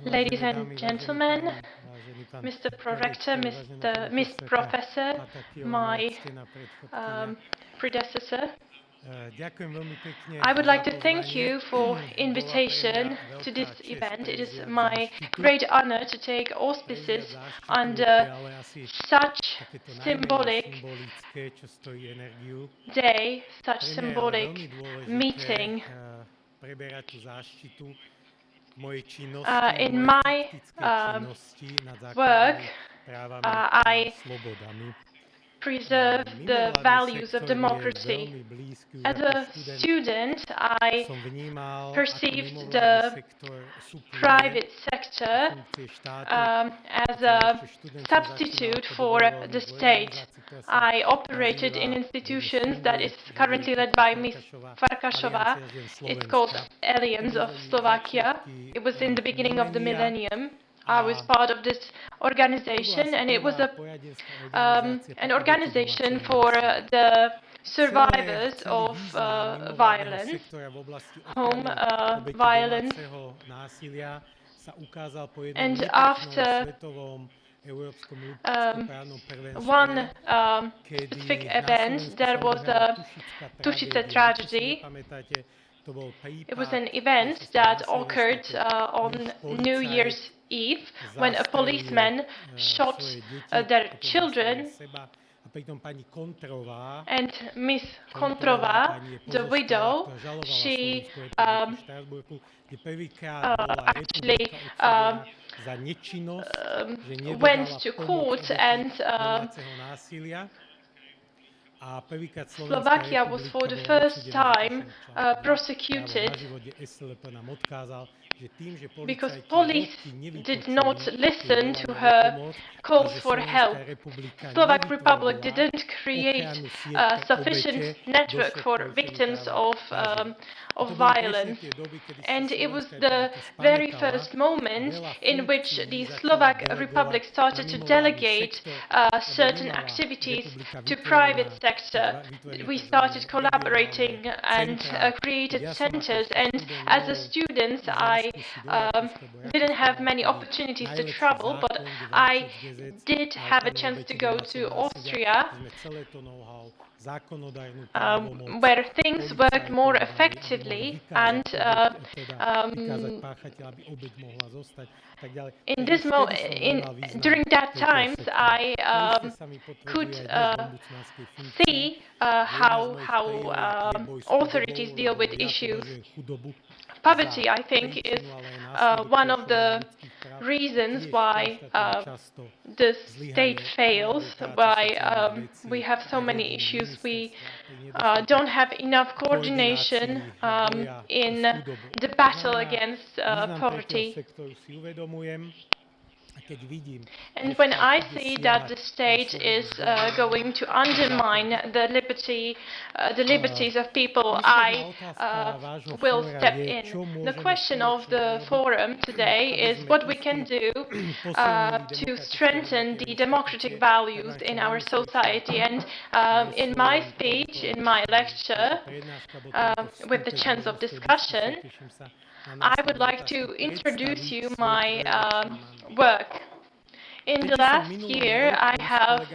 Ladies and gentlemen, Mr. Prorector, Miss Professor, my predecessor, I would like to thank you for invitation to this event. It is my great honor to take auspices under such symbolic day, such symbolic meeting. In my work, I preserve the values of democracy. As a student, I perceived the private sector as a substitute for the state. I operated in institutions that is currently led by Ms. Farkašová. It's called Alliance of Slovakia. It was in the beginning of the millennium. I was part of this organization, and it was an organization for the survivors of violence, home violence. And after one specific event, there was a Tušice tragedy. It was an event that occurred on New Year's Eve when a policeman shot their children, and Miss Kontrova, the widow, she actually went to court, and Slovakia was for the first time prosecuted because police did not listen to her calls for help. Slovak Republic didn't create a sufficient network for victims of violence. And it was the very first moment in which the Slovak Republic started to delegate certain activities to private sector. We started collaborating and created centers, and as a student I didn't have many opportunities to travel, but I did have a chance to go to Austria, where things worked more effectively, and during that times I could see how authorities deal with issues. Poverty, I think, is one of the reasons why the state fails, why we have so many issues. We don't have enough coordination in the battle against poverty. And when I see that the state is going to undermine the liberties of people, I will step in. The question of the forum today is what we can do to strengthen the democratic values in our society. And in my speech, in my lecture, with the chance of discussion, I would like to introduce you my work. In the last year, I have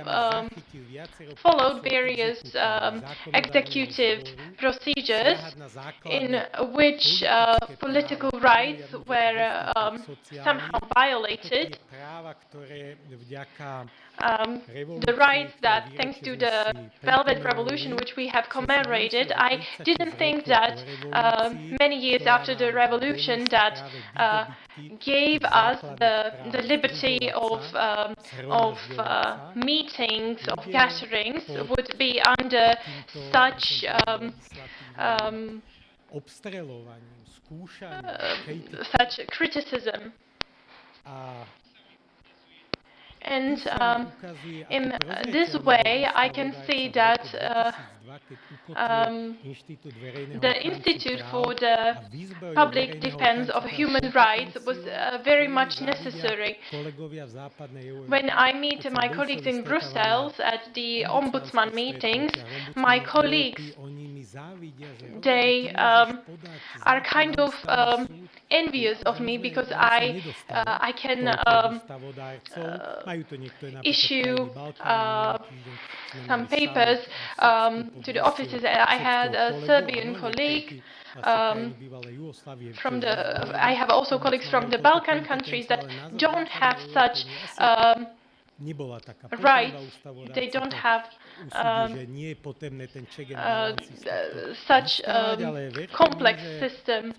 followed various executive procedures in which political rights were somehow violated. The rights that, thanks to the Velvet Revolution, which we have commemorated, I didn't think that many years after the revolution that gave us the liberty of meetings, of gatherings, would be under such such criticism. And in this way, I can see that the Institute for the Public Defense of Human Rights was very much necessary. When I meet my colleagues in Brussels at the Ombudsman meetings, my colleagues they are kind of envious of me because I can issue some papers to the offices. I had a Serbian colleague I have also colleagues from the Balkan countries that don't have such rights. They don't have such complex system.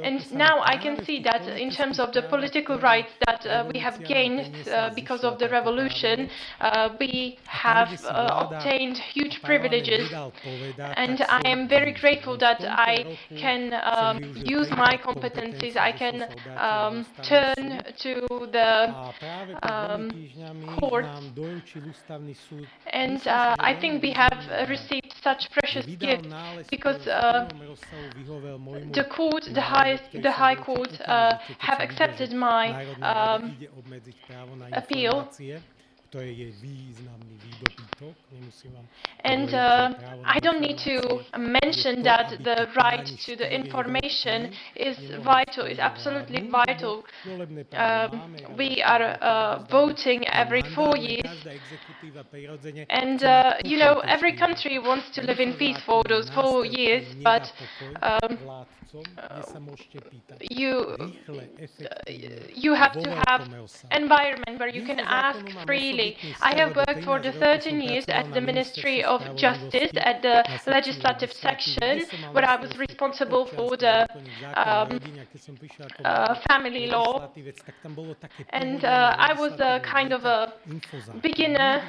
And now I can see that in terms of the political rights that we have gained because of the revolution, we have obtained huge privileges. And I am very grateful that I can use my competencies. I can turn to the courts. And I think we have received such precious gifts because the High Court, have accepted my appeal. And I don't need to mention that the right to the information is vital, is absolutely vital. We are voting every 4 years. And, you know, every country wants to live in peace for those 4 years, but you have to have environment where you can ask freely. I have worked for the 13 years at the Ministry of Justice at the legislative section, where I was responsible for the family law, and I was a kind of a beginner,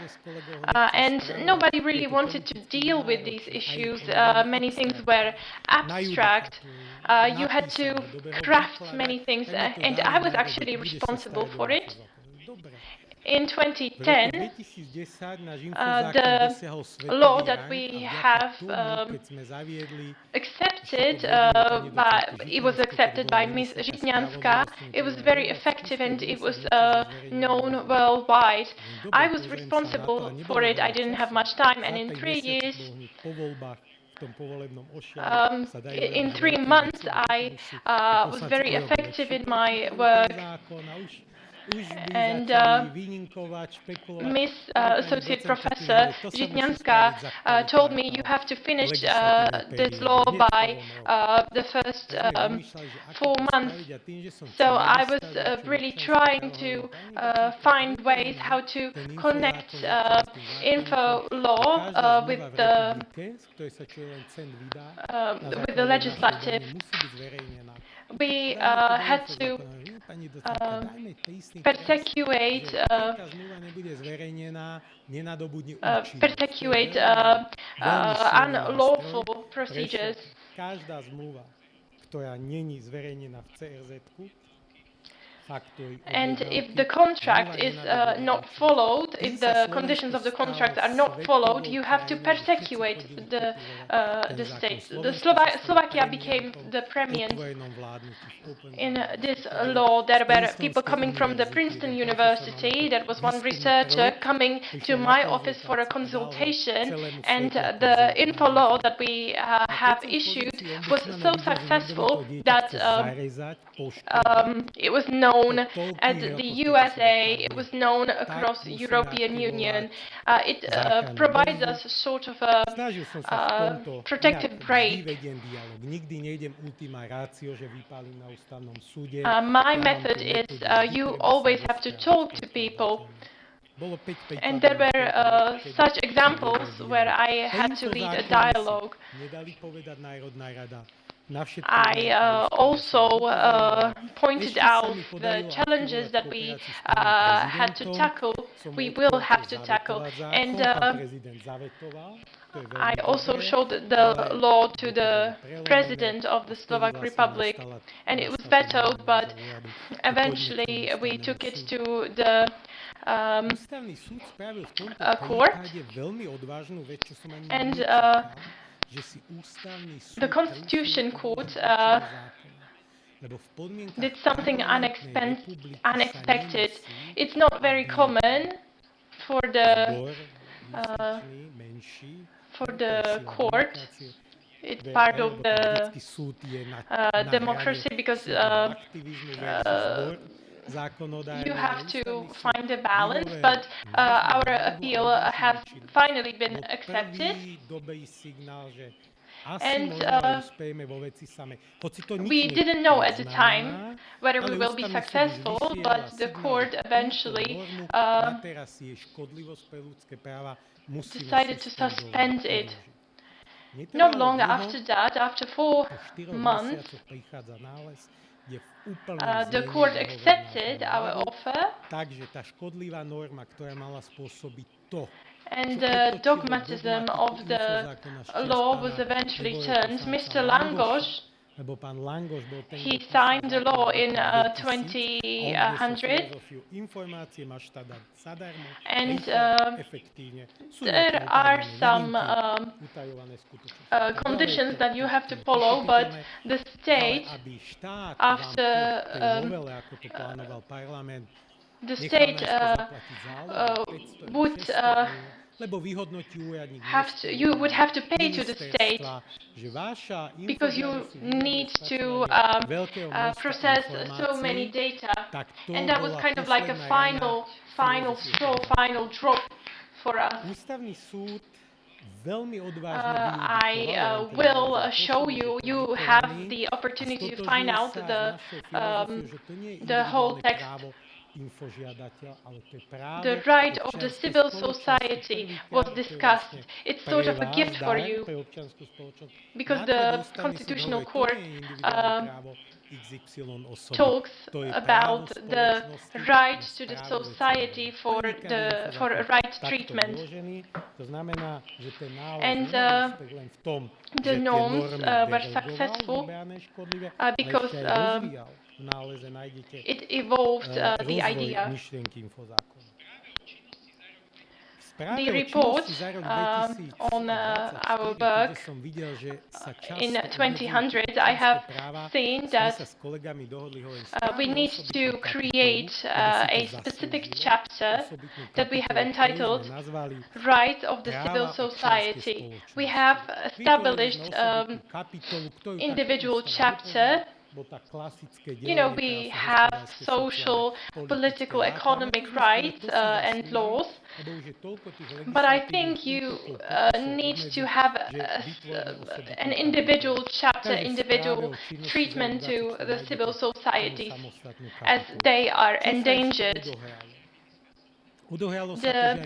and nobody really wanted to deal with these issues. Many things were abstract. You had to craft many things, and I was actually responsible for it. In 2010, the law that we have accepted, it was accepted by Ms. Žitňanská. It was very effective and it was known worldwide. I was responsible for it. I didn't have much time, and in 3 years, in 3 months, I was very effective in my work. And Miss Associate Professor Žitňanská told me, you have to finish this law by the first 4 months. So I was really trying to find ways how to connect info law with the legislative. We had to persecute unlawful procedures. And if the contract is not followed, if the conditions of the contract are not followed, you have to persecute the state. Slovakia became the preeminent in this law. There were people coming from the Princeton University. There was one researcher coming to my office for a consultation, and the info law that we have issued was so successful that it was known at the USA, it was known across the European Union. It provides us a sort of a protective break. My method is you always have to talk to people. And there were such examples where I had to lead a dialogue. I also pointed out the challenges that we had to tackle, we will have to tackle, and I also showed the law to the President of the Slovak Republic, and it was vetoed, but eventually we took it to the court, and the Constitution Court did something unexpected. It's not very common for the court it's part of the democracy, because you have to find a balance, but our appeal has finally been accepted. And we didn't know at the time whether we will be successful, but the court eventually decided to suspend it. Not long after that, after 4 months, the court accepted our offer, and the dogmatism of the law was eventually turned. Mr. Langoš, he signed the law in 2000, and there are some conditions that you have to follow, but the state, after the state would you would have to pay to the state, because you need to process so many data, and that was kind of like a final straw, final drop for us. I will show you. You have the opportunity to find out the whole text. The right of the civil society was discussed. It's sort of a gift for you, because the Constitutional Court talks about the right to the society for right treatment. And the norms were successful because it evolved the idea. The report on our work in 2000, I have seen that we need to create a specific chapter that we have entitled Rights of the Civil Society. We have established individual chapter. You know, we have social, political, economic rights and laws, but I think you need to have an individual chapter, individual treatment to the civil societies, as they are endangered. The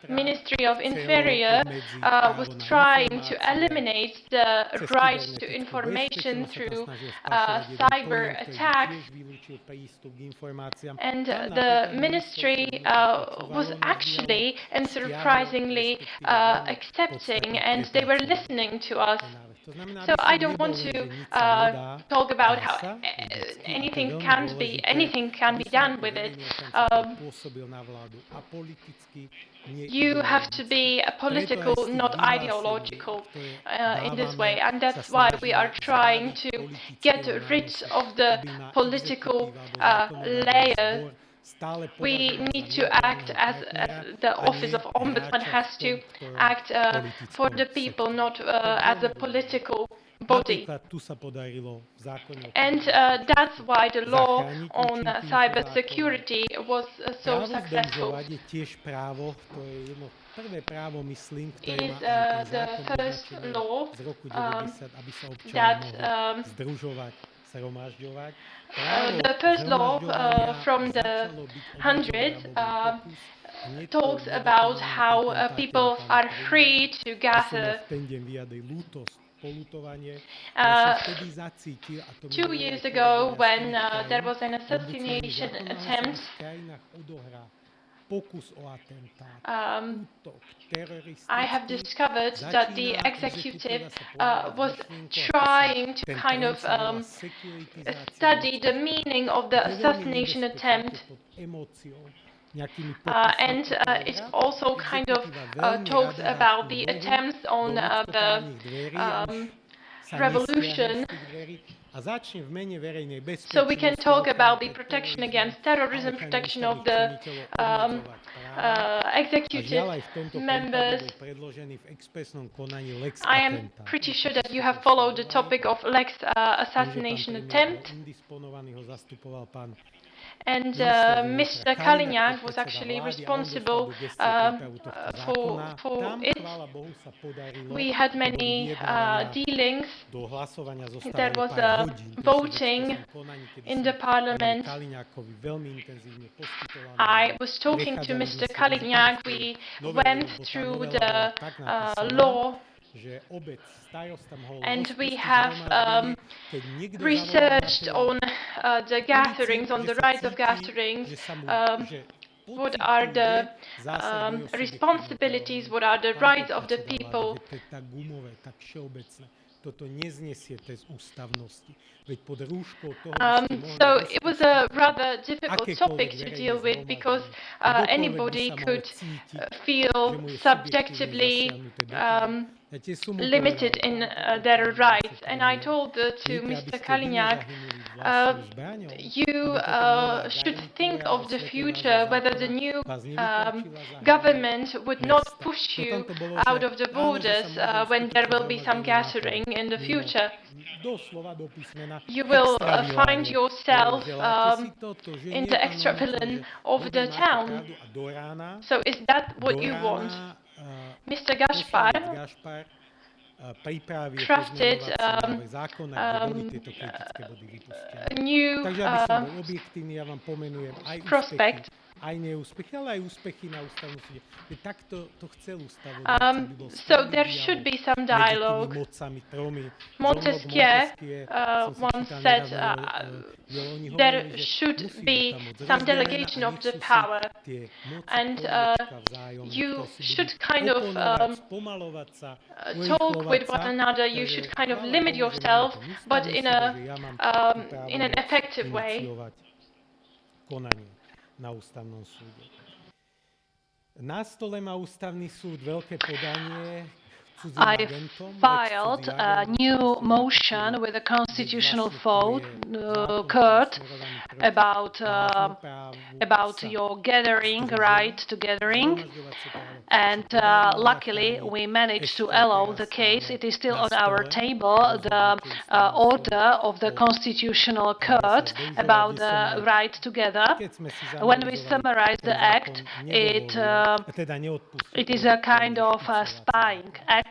Ministry of Interior was trying to eliminate the right to information through cyber attacks, and the ministry was actually and surprisingly accepting, and they were listening to us. So I don't want to talk about how anything can be done with it. You have to be political, not ideological in this way, and that's why we are trying to get rid of the political layer. We need to act as the Office of Ombudsman has to act for the people, not as a political body. And that's why the law on cyber security was so successful. It is the first law that the first law from the 100 talks about how people are free to gather. 2 years ago, when there was an assassination attempt, I have discovered that the executive was trying to kind of study the meaning of the assassination attempt. And it also kind of talks about the attempts on the revolution. So we can talk about the protection against terrorism, protection of the executive members. I am pretty sure that you have followed the topic of Lex assassination attempt. And Mr. Kaliňák was actually responsible for it. We had many dealings. There was voting in the parliament. I was talking to Mr. Kaliňák. We went through the law. And we have researched on the gatherings, on the rights of gatherings, what are the responsibilities, what are the rights of the people. So it was a rather difficult topic to deal with because anybody could feel subjectively limited in their rights. And I told to Mr. Kaliňák, you should think of the future, whether the new government would not push you out of the borders when there will be some gathering in the future. You will find yourself in the extra villain of the town. So is that what you want? Mr. Gaspar crafted a new prospect. So there should be some dialogue. Montesquieu once said there should be some delegation of the power, and you should kind of talk with one another. You should kind of limit yourself, but in an effective way. Na ústavnom súde. Na stole má ústavný súd veľké podanie. I filed a new motion with a constitutional court about your gathering, right to gathering, and luckily we managed to allow the case. It is still on our table, the order of the constitutional court about the right to gather. When we summarize the act, it is a kind of a spying act.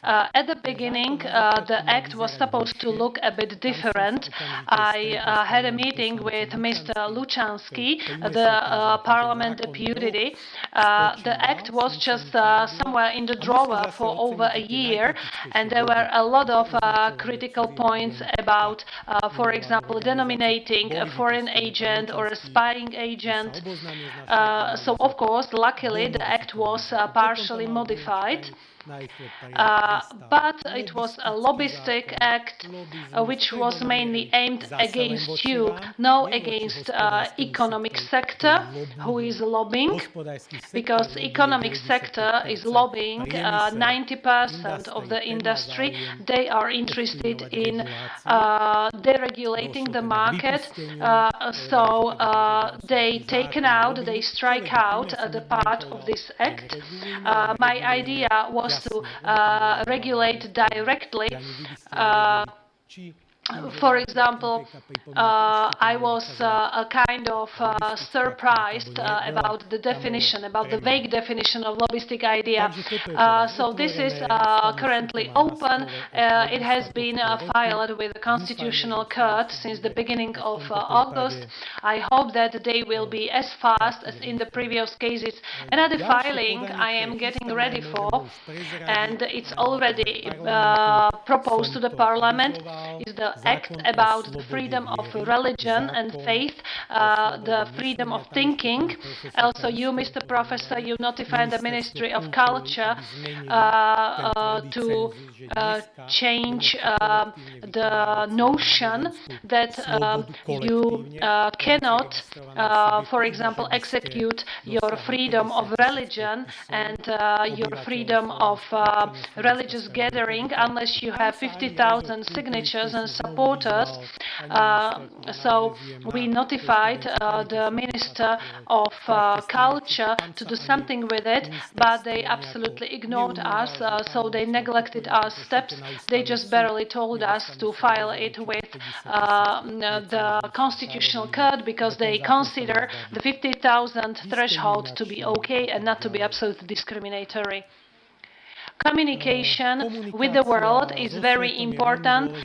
At the beginning, the act was supposed to look a bit different. I had a meeting with Mr. Lučanský, the parliament deputy. The act was just somewhere in the drawer for over a year, and there were a lot of critical points about, for example, denominating a foreign agent or a spying agent. So, of course, luckily, the act was partially modified. But it was a lobbyistic act which was mainly aimed against you, not against economic sector who is lobbying, because economic sector is lobbying 90% of the industry. They are interested in deregulating the market, so they strike out the part of this act. My idea was to regulate directly. For example, I was kind of surprised about the definition, about the vague definition of lobbyistic idea. So this is currently open. It has been filed with the Constitutional Court since the beginning of August. I hope that they will be as fast as in the previous cases. Another filing I am getting ready for, and it's already proposed to the Parliament, is the act about the freedom of religion and faith, the freedom of thinking. Also, you, Mr. Professor, you notified the Ministry of Culture to change the notion that you cannot, for example, execute your freedom of religion and your freedom of religious gathering unless you have 50,000 signatures and supporters. So we notified the Minister of Culture to do something with it, but they absolutely ignored us, so they neglected our steps. They just barely told us to file it with the Constitutional Court because they consider the 50,000 threshold to be okay and not to be absolutely discriminatory. Communication with the world is very important.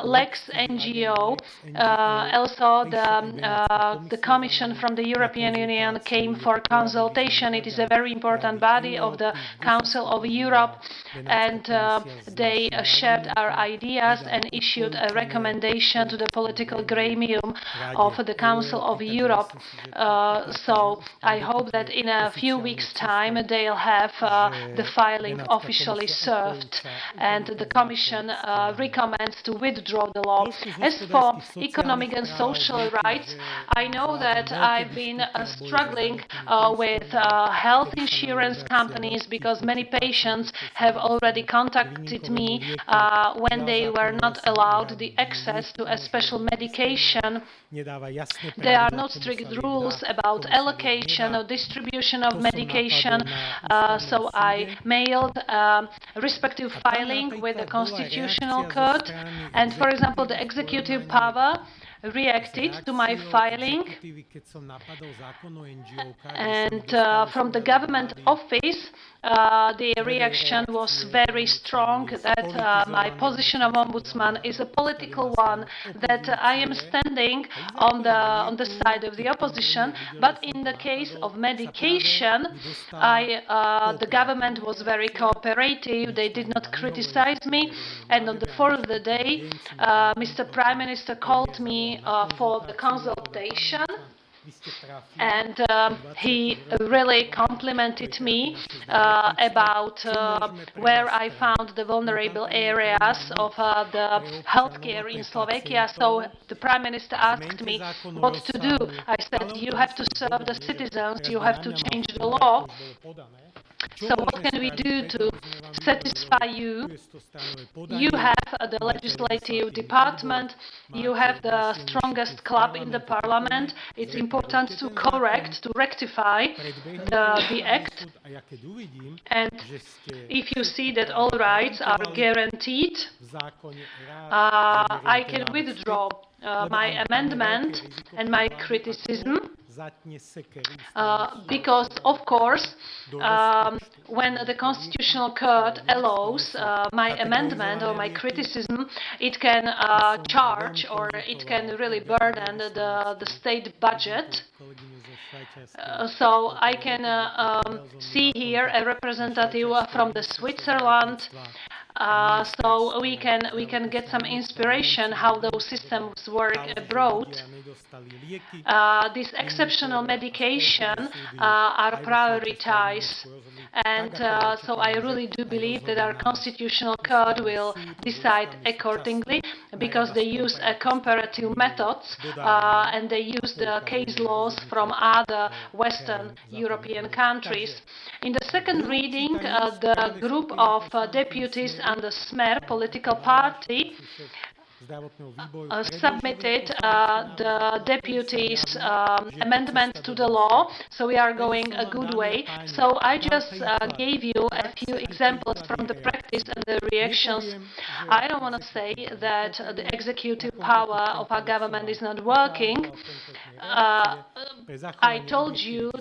Lex NGO, also the Commission from the European Union came for consultation. It is a very important body of the Council of Europe, and they shared our ideas and issued a recommendation to the political gremium of the Council of Europe. So I hope that in a few weeks' time they'll have the filing officially served, and the Commission recommends to withdraw the law. As for economic and social rights, I know that I've been struggling with health insurance companies because many patients have already contacted me when they were not allowed the access to a special medication. There are not strict rules about allocation or distribution of medication, so I mailed respective filing with the Constitutional Court, and for example the executive power reacted to my filing, and from the government office the reaction was very strong that my position of ombudsman is a political one, that I am standing on the side of the opposition, but in the case of medication the government was very cooperative. They did not criticize me, and on the fourth day Mr. Prime Minister called me for the consultation, and he really complimented me about where I found the vulnerable areas of the healthcare in Slovakia. So the Prime Minister asked me what to do. I said, you have to serve the citizens, you have to change the law. So what can we do to satisfy you? You have the legislative department, you have the strongest club in the parliament. It's important to rectify the act. And if you see that all rights are guaranteed, I can withdraw my amendment and my criticism. Because, of course, when the Constitutional Court allows my amendment or my criticism, it can charge or it can really burden the state budget. So I can see here a representative from the Switzerland. So we can get some inspiration how those systems work abroad. These exceptional medication are prioritized, and so I really do believe that our Constitutional Court will decide accordingly, because they use comparative methods and they use the case laws from other Western European countries. In the second reading, the group of deputies and the Smer political party submitted the deputies' amendment to the law, so we are going a good way. So I just gave you a few examples from the practice and the reactions. I don't want to say that the executive power of our government is not working. I told you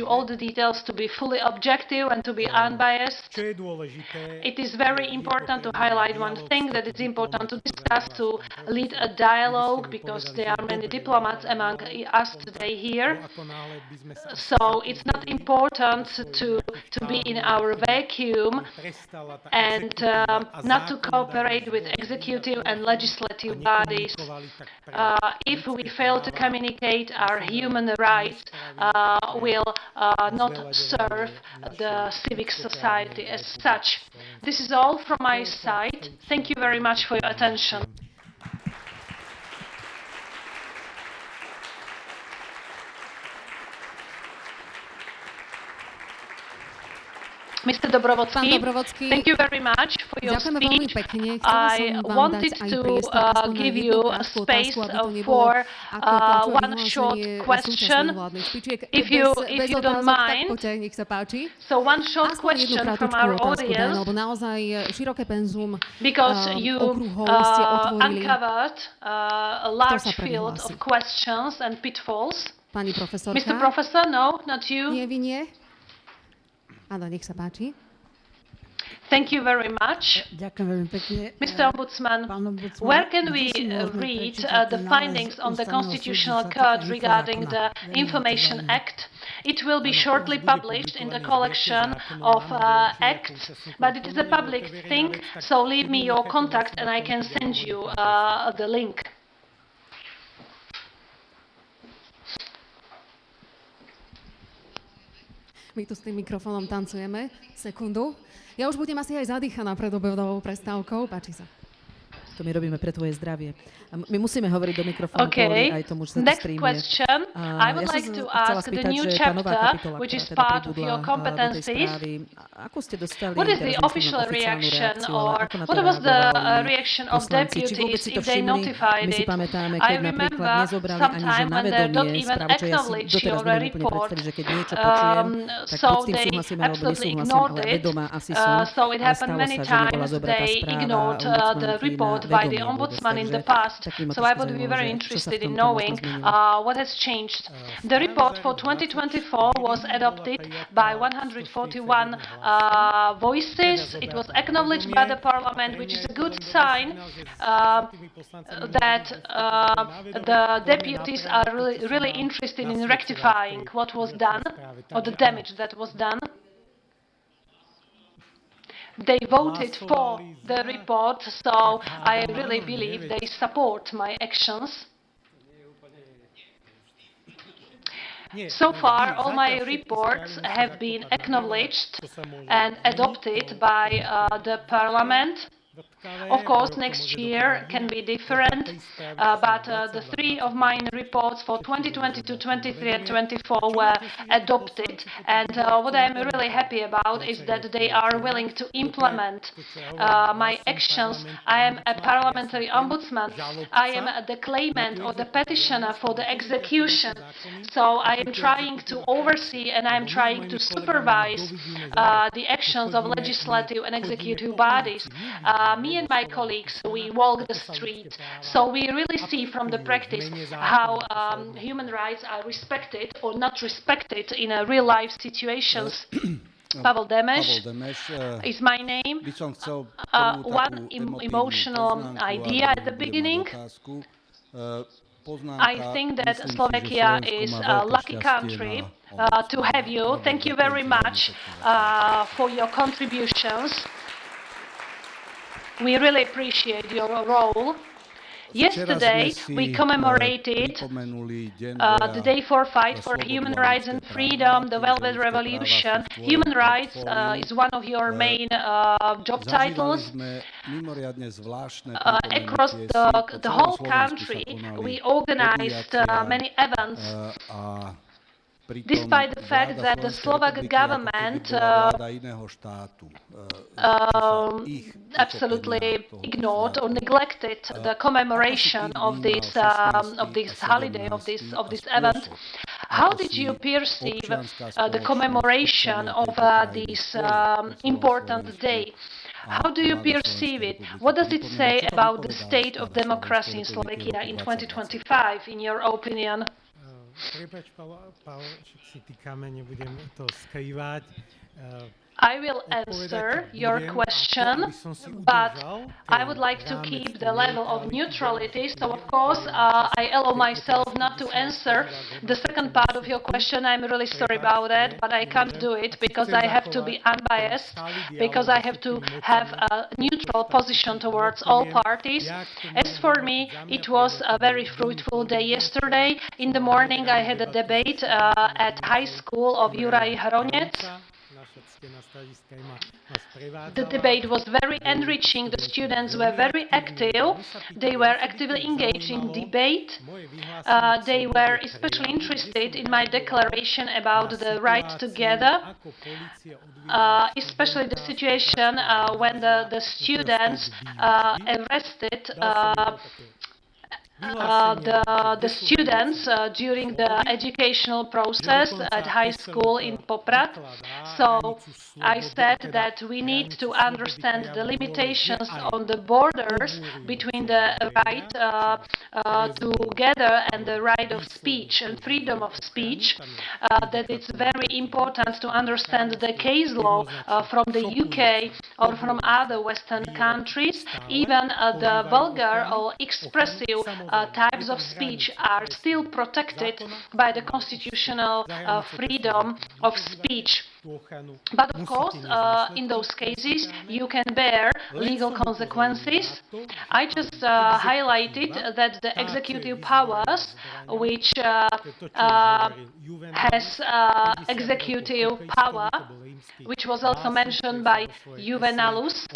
all the details to be fully objective and to be unbiased. It is very important to highlight one thing, that it's important to discuss, to lead a dialogue, because there are many diplomats among us today here. So it's not important to be in our vacuum and not to cooperate with executive and legislative bodies. If we fail to communicate, our human rights will not serve the civic society as such. This is all from my side. Thank you very much for your attention. Mr. Dobrovodský, thank you very much for your speech. I wanted to give you a space for one short question, if you don't mind. So one short question from our audience, because you uncovered a large field of questions and pitfalls. Mr. Professor, no, not you. Áno, nech sa páči. Thank you very much. Ďakujem veľmi pekne. Mr. Ombudsman, where can we read the findings on the Constitutional Court regarding the Information Act? It will be shortly published in the collection of acts, but it is a public thing, so leave me your contact and I can send you the link. My tu s tým mikrofónom tancujeme. Sekundu. Ja už budem asi aj zadýchaná pred obedovou prestávkou. Páči sa. To my robíme pre tvoje zdravie. My musíme hovoriť do mikrofónu kvôli aj tomu, že sa to streamuje. Next question. I would like to ask the new chapter, which is part of your competencies. What is the official reaction, or what was the reaction of deputies if they notified it? I remember sometime when they don't even acknowledge your report, so they absolutely ignored it. So it happened many times they ignored the report by the Ombudsman in the past. So I would be very interested in knowing what has changed. The report for 2024 was adopted by 141 voices. It was acknowledged by the Parliament, which is a good sign that the deputies are really interested in rectifying what was done, or the damage that was done. They voted for the report, so I really believe they support my actions. So far, all my reports have been acknowledged and adopted by the Parliament. Of course, next year can be different, but the three of my reports for 2022, 23 and 24 were adopted, and what I am really happy about is that they are willing to implement my actions. I am a parliamentary ombudsman. I am the claimant or the petitioner for the execution, so I am trying to oversee and I am trying to supervise the actions of legislative and executive bodies. Me and my colleagues, we walk the street, so we really see from the practice how human rights are respected or not respected in real life situations. Pavel Demeš is my name. One emotional idea at the beginning. I think that Slovakia is a lucky country to have you. Thank you very much for your contributions. We really appreciate your role. Yesterday, we commemorated the Day for Fight for Human Rights and Freedom, the Velvet Revolution. Human rights is one of your main job titles. Across the whole country, we organized many events. Despite the fact that the Slovak government absolutely ignored or neglected the commemoration of this holiday, of this event, how did you perceive the commemoration of this important day? How do you perceive it? What does it say about the state of democracy in Slovakia in 2025, in your opinion? Prepáč, Pavel, si týkame, nebudem to skrývať. I will answer your question, but I would like to keep the level of neutrality. So, of course, I allow myself not to answer the second part of your question. I'm really sorry about that, but I can't do it because I have to be unbiased, because I have to have a neutral position towards all parties. As for me, it was a very fruitful day yesterday. In the morning, I had a debate at high school of Juraj Hronec. The debate was very enriching. The students were very active. They were actively engaged in debate. They were especially interested in my declaration about the right to gather, especially the situation when the students arrested the students during the educational process at high school in Poprad. So I said that we need to understand the limitations on the borders between the right to gather and the right of speech and freedom of speech, that it's very important to understand the case law from the UK or from other Western countries. Even the vulgar or expressive types of speech are still protected by the constitutional freedom of speech. But of course, in those cases, you can bear legal consequences. I just highlighted that the executive powers, which has executive power, which was also mentioned by Juvenalus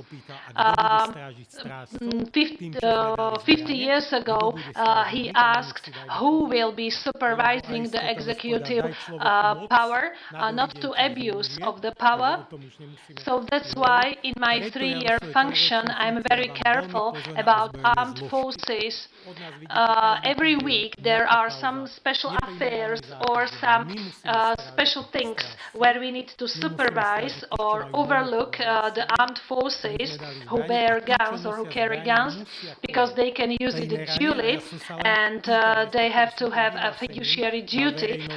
50 years ago, he asked who will be supervising the executive power, not to abuse of the power. So that's why in my 3-year function I'm very careful about armed forces. Every week there are some special affairs or some special things where we need to supervise or overlook the armed forces who bear guns or who carry guns, because they can use it duly and they have to have a fiduciary duty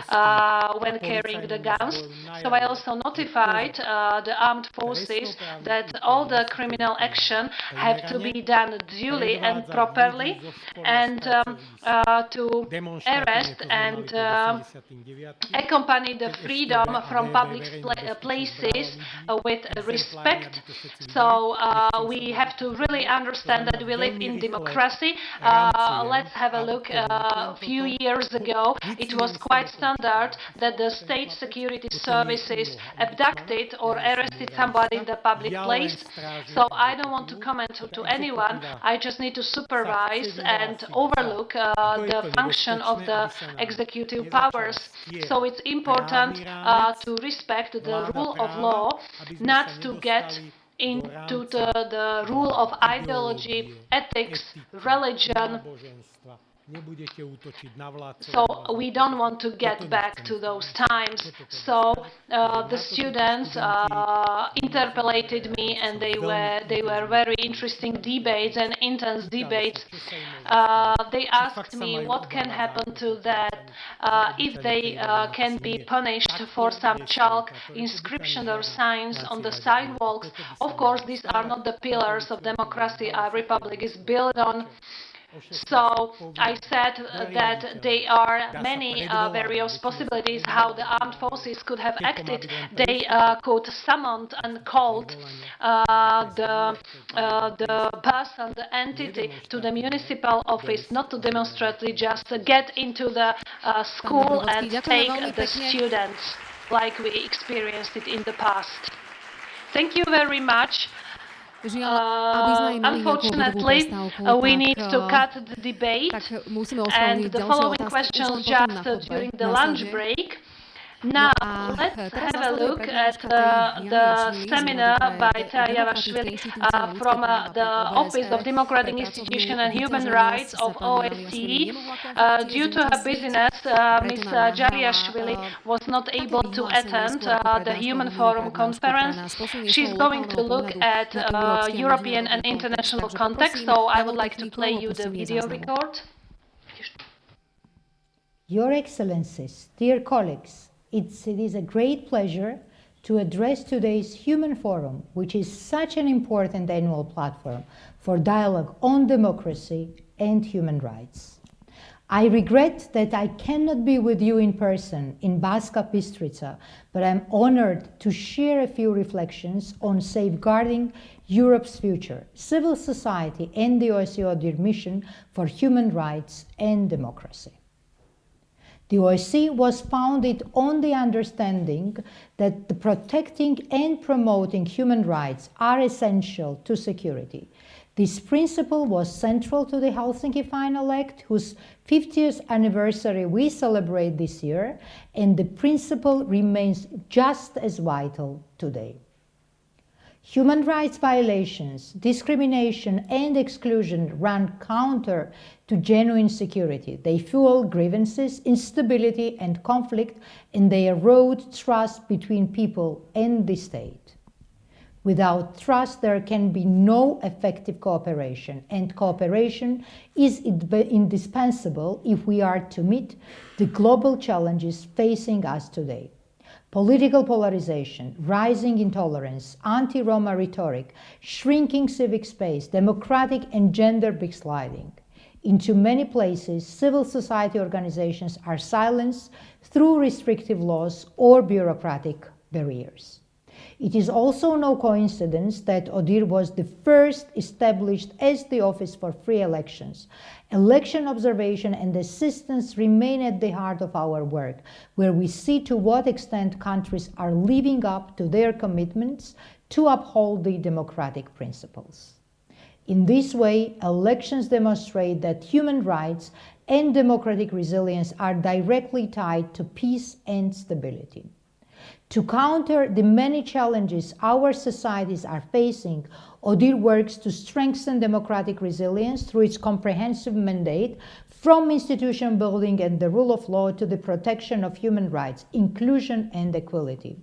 when carrying the guns. So I also notified the armed forces that all the criminal action have to be done duly and properly, and to arrest and accompany the freedom from public places with respect. So we have to really understand that we live in democracy. Let's have a look. A few years ago, it was quite standard that the state security services abducted or arrested somebody in the public place. So I don't want to comment to anyone. I just need to supervise and overlook the function of the executive powers. So it's important to respect the rule of law, not to get into the rule of ideology, ethics, religion. So we don't want to get back to those times. So the students interpellated me, and they were very interesting debates and intense debates. They asked me what can happen to that if they can be punished for some chalk inscription or signs on the sidewalks. Of course, these are not the pillars of democracy our republic is built on. So I said that there are many various possibilities how the armed forces could have acted. They could summon and called the person, the entity, to the municipal office, not to demonstrate, just get into the school and take the students, like we experienced it in the past. Thank you very much. Unfortunately, we need to cut the debate, and the following questions just during the lunch break. Now, let's have a look at the seminar by Ther from the Office of Democratic Institutions and Human Rights of OSCE. Due to her busyness, Ms. Jaliashvili was not able to attend the Human Forum conference. She's going to look at European and international context, so I would like to play you the video record. Your Excellencies, dear colleagues, it is a great pleasure to address today's Human Forum, which is such an important annual platform for dialogue on democracy and human rights. I regret that I cannot be with you in person in Banská Bystrica, but I'm honored to share a few reflections on safeguarding Europe's future, civil society and the OSCE ODIHR mission for human rights and democracy. The OSCE was founded on the understanding that the protecting and promoting human rights are essential to security. This principle was central to the Helsinki Final Act, whose 50th anniversary we celebrate this year, and the principle remains just as vital today. Human rights violations, discrimination, and exclusion run counter to genuine security. They fuel grievances, instability, and conflict, and they erode trust between people and the state. Without trust, there can be no effective cooperation, and cooperation is indispensable if we are to meet the global challenges facing us today. Political polarization, rising intolerance, anti-Roma rhetoric, shrinking civic space, democratic and gender backsliding. In too many places, civil society organizations are silenced through restrictive laws or bureaucratic barriers. It is also no coincidence that ODIHR was the first established as the Office for Free Elections. Election observation and assistance remain at the heart of our work, where we see to what extent countries are living up to their commitments to uphold the democratic principles. In this way, elections demonstrate that human rights and democratic resilience are directly tied to peace and stability. To counter the many challenges our societies are facing, ODIHR works to strengthen democratic resilience through its comprehensive mandate, from institution building and the rule of law to the protection of human rights, inclusion and equality.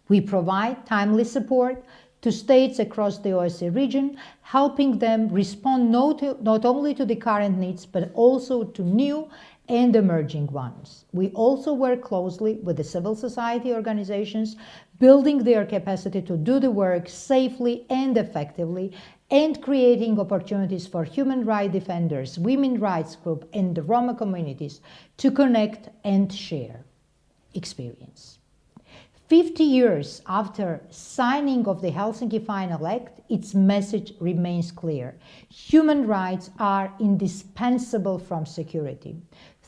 We provide timely support to states across the OSCE region, helping them respond not only to the current needs, but also to new and emerging ones. We also work closely with the civil society organizations, building their capacity to do the work safely and effectively, and creating opportunities for human rights defenders, women's rights groups, and the Roma communities to connect and share experience. 50 years after signing of the Helsinki Final Act, its message remains clear. Human rights are indispensable from security.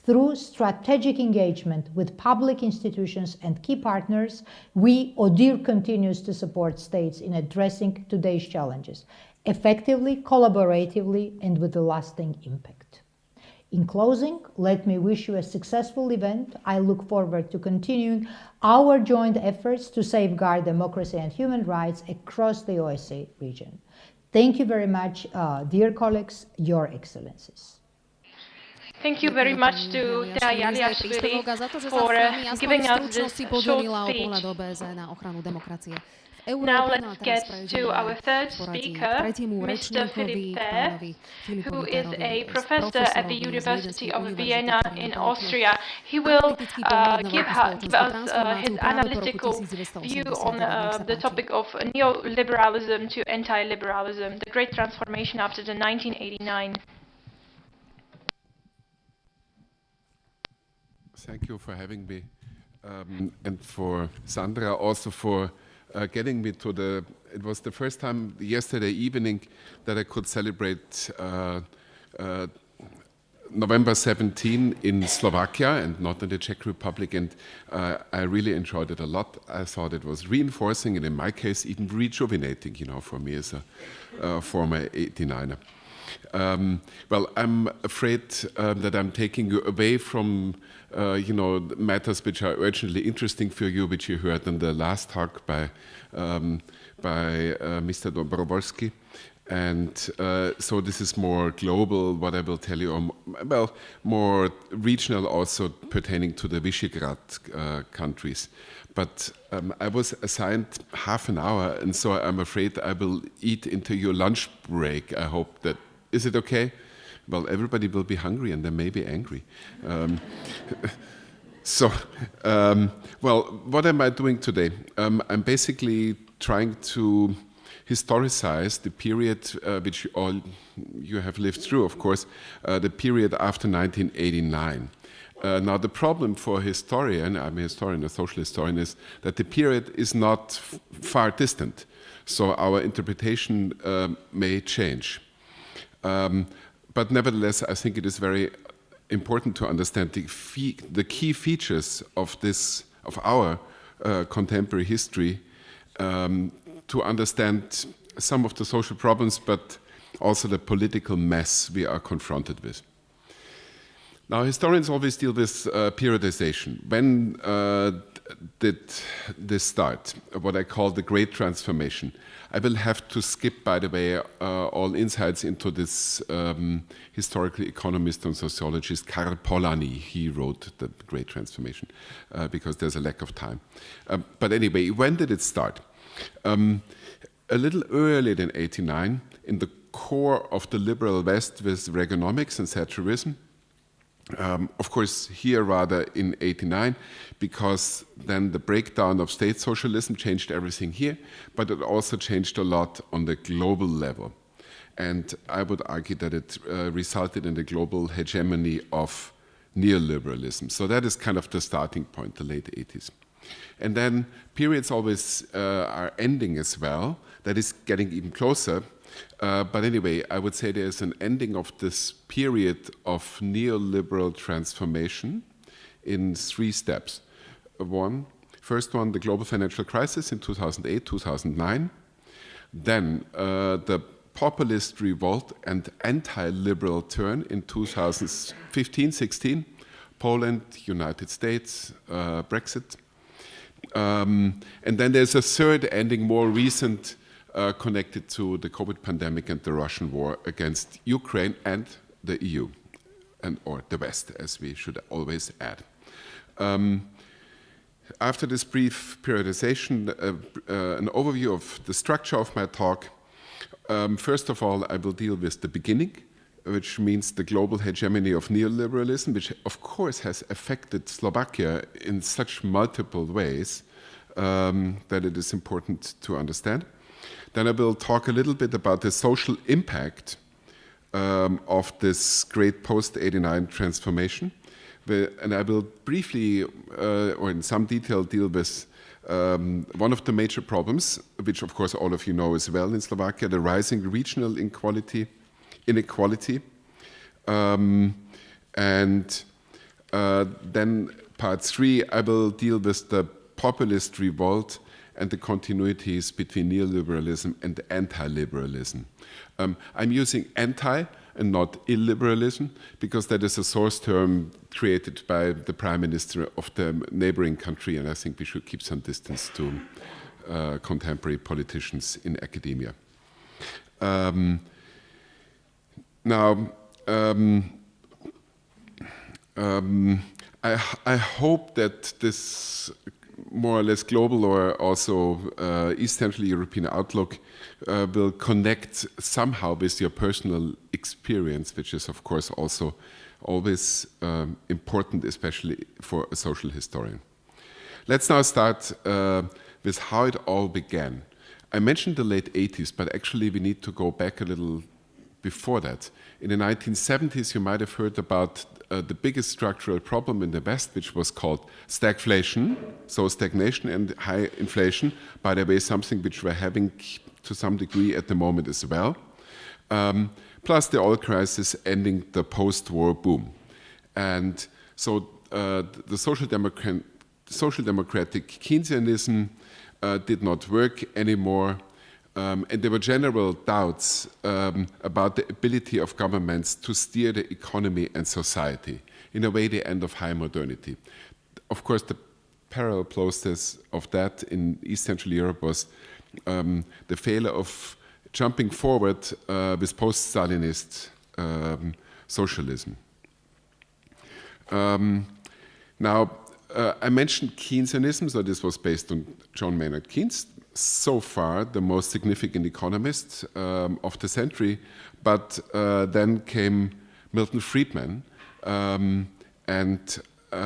Through strategic engagement with public institutions and key partners, we, ODIHR, continues to support states in addressing today's challenges, effectively, collaboratively, and with a lasting impact. In closing, let me wish you a successful event. I look forward to continuing our joint efforts to safeguard democracy and human rights across the OSCE region. Thank you very much, dear colleagues, Your Excellencies. Thank you very much to Ther Jaliashvili for giving us this short speech. Now let's get to our third speaker, Mr. Philipp Ther, who is a professor at the University of Vienna in Austria. He will give us his analytical view on the topic of neoliberalism to anti-liberalism, the great transformation after the 1989. Thank you for having me, and for Sandra also for getting me to the... It was the first time yesterday evening that I could celebrate November 17 in Slovakia and not in the Czech Republic, and I really enjoyed it a lot. I thought it was reinforcing and in my case even rejuvenating, you know, for me as a former 89er. Well, I'm afraid that I'm taking you away from you know, matters which are urgently interesting for you, which you heard in the last talk by Mr. Dobrovodský. And so this is more global, what I will tell you, or, well, more regional also pertaining to the Visegrad countries. But I was assigned half an hour, and so I'm afraid I will eat into your lunch break. I hope that, is it okay? Well, everybody will be hungry and they may be angry. Well, what am I doing today? I'm basically trying to historicize the period which all you have lived through, of course, the period after 1989. Now, the problem for a historian, I'm a historian, a social historian, is that the period is not far distant. So our interpretation may change. But nevertheless, I think it is very important to understand the key features of our contemporary history, to understand some of the social problems, but also the political mess we are confronted with. Now, historians always deal with periodization. When did this start? What I call the Great Transformation. I will have to skip, by the way, all insights into this historical economist and sociologist Karl Polanyi. He wrote the Great Transformation because there's a lack of time. But anyway, when did it start? A little earlier than 89, in the core of the liberal West with Reaganomics and Thatcherism. Of course, here rather in 89, because then the breakdown of state socialism changed everything here, but it also changed a lot on the global level. And I would argue that it resulted in the global hegemony of neoliberalism. So that is kind of the starting point, the late 80s. And then periods always are ending as well. That is getting even closer. But anyway, I would say there's an ending of this period of neoliberal transformation in 3 steps. First one, the global financial crisis in 2008, 2009. Then the populist revolt and anti-liberal turn in 2015, 16. Poland, United States, Brexit. And then there's a third ending, more recent, connected to the COVID pandemic and the Russian war against Ukraine and the EU, or the West, as we should always add. After this brief periodization, an overview of the structure of my talk. First of all, I will deal with the beginning, which means the global hegemony of neoliberalism, which of course has affected Slovakia in such multiple ways that it is important to understand. Then I will talk a little bit about the social impact of this great post-89 transformation. And I will briefly, or in some detail, deal with one of the major problems, which of course all of you know as well in Slovakia, the rising regional inequality. And then part 3, I will deal with the populist revolt and the continuities between neoliberalism and anti-liberalism. I'm using anti and not illiberalism, because that is a source term created by the prime minister of the neighboring country, and I think we should keep some distance to contemporary politicians in academia. I hope that this more or less global or also East Central European outlook will connect somehow with your personal experience, which is of course also always important, especially for a social historian. Let's now start with how it all began. I mentioned the late 80s, but actually we need to go back a little before that. In the 1970s, you might have heard about the biggest structural problem in the West, which was called stagflation, so stagnation and high inflation, by the way, something which we're having to some degree at the moment as well, plus the oil crisis ending the post-war boom. And so the social democratic Keynesianism did not work anymore. And there were general doubts about the ability of governments to steer the economy and society, in a way the end of high modernity. Of course, the parallel process of that in East Central Europe was the failure of jumping forward with post-Stalinist socialism. Now, I mentioned Keynesianism, so this was based on John Maynard Keynes, so far the most significant economist of the century, but then came Milton Friedman, and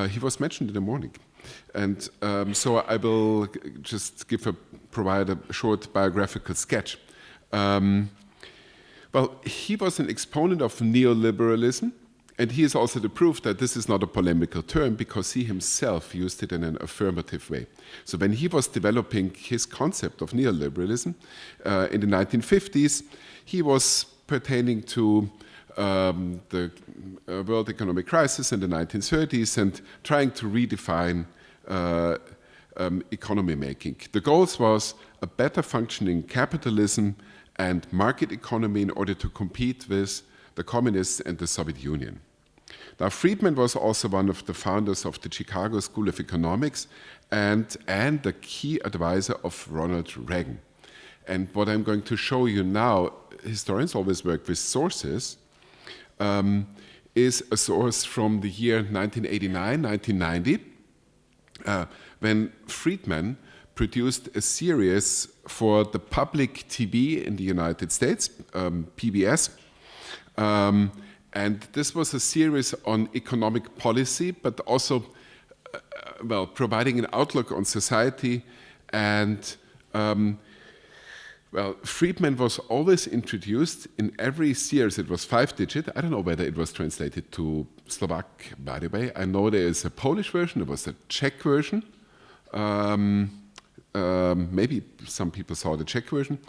he was mentioned in the morning. And so I will just provide a short biographical sketch. Well, he was an exponent of neoliberalism, and he is also the proof that this is not a polemical term, because he himself used it in an affirmative way. So when he was developing his concept of neoliberalism in the 1950s, he was pertaining to the world economic crisis in the 1930s and trying to redefine economy making. The goals was a better functioning capitalism and market economy in order to compete with the communists and the Soviet Union. Now, Friedman was also one of the founders of the Chicago School of Economics and the key advisor of Ronald Reagan. And what I'm going to show you now, historians always work with sources, is a source from the year 1989, 1990, when Friedman produced a series for the public TV in the United States, PBS. And this was a series on economic policy, but also, well, providing an outlook on society. And, well, Friedman was always introduced in every series. It was 5-digit. I don't know whether it was translated to Slovak, by the way. I know there is a Polish version. There was a Czech version. Maybe some people saw the Czech version.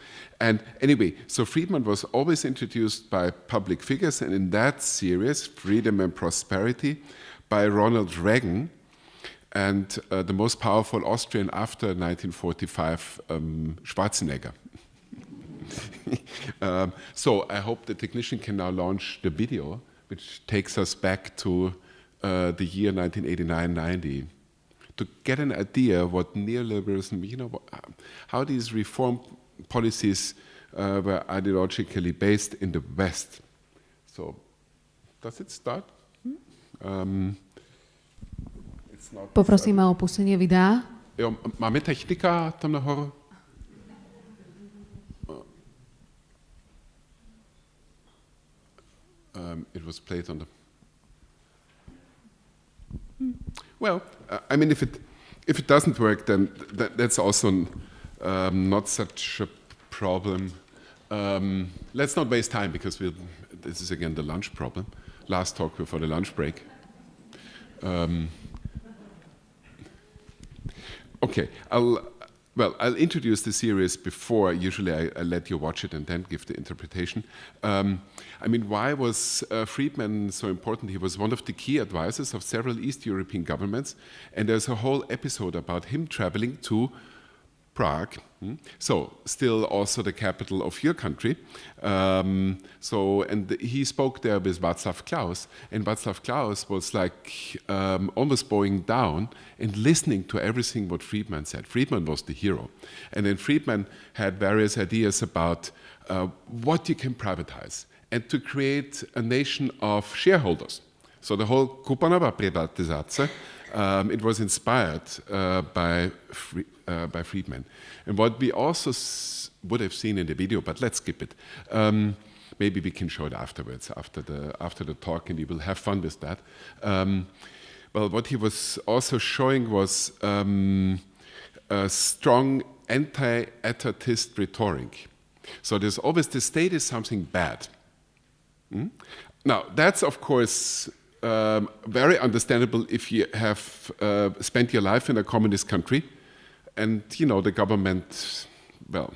And anyway, so Friedman was always introduced by public figures, and in that series, Freedom and Prosperity, by Ronald Reagan, and the most powerful Austrian after 1945, Schwarzenegger. So I hope the technician can now launch the video, which takes us back to the year 1989-90. To get an idea what neoliberalism, you know, how these reform policies were ideologically based in the West. So, does it start? Poprosíme o pustenie videa. Jo, máme technika tam nahoru? It was played on the... Well, I mean, if it doesn't work, then that's also not such a problem. Let's not waste time, because this is again the lunch problem. Last talk before the lunch break. Okay, I'll introduce the series before. Usually I let you watch it and then give the interpretation. I mean, why was Friedman so important? He was one of the key advisors of several East European governments, and there's a whole episode about him traveling to Prague, so still also the capital of your country. And he spoke there with Václav Klaus, and Václav Klaus was like almost bowing down and listening to everything what Friedman said. Friedman was the hero. And then Friedman had various ideas about what you can privatize and to create a nation of shareholders. So the whole Kupanova privatizace, it was inspired by Friedman. And what we also would have seen in the video, but let's skip it. Maybe we can show it afterwards, after the talk, and we will have fun with that. Well, what he was also showing was a strong anti-etatist rhetoric. So there's always the state is something bad. Now, that's of course very understandable if you have spent your life in a communist country, and you know the government, well,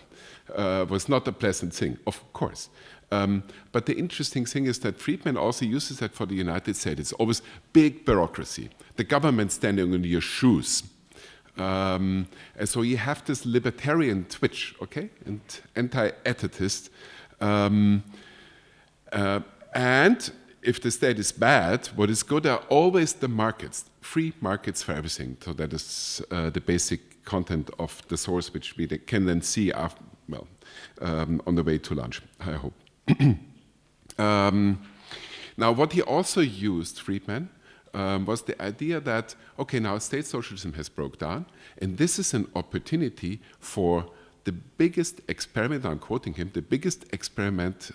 was not a pleasant thing, of course. But the interesting thing is that Friedman also uses that for the United States. It's always big bureaucracy, the government standing on your shoes. And so you have this libertarian twitch, okay, and anti-etatist. And if the state is bad, what is good are always the markets, free markets for everything. So that is the basic content of the source, which we can then see after, well, on the way to lunch, I hope. Now, what he also used, Friedman, was the idea that, okay, now state socialism has broke down, and this is an opportunity for the biggest experiment, I'm quoting him, the biggest experiment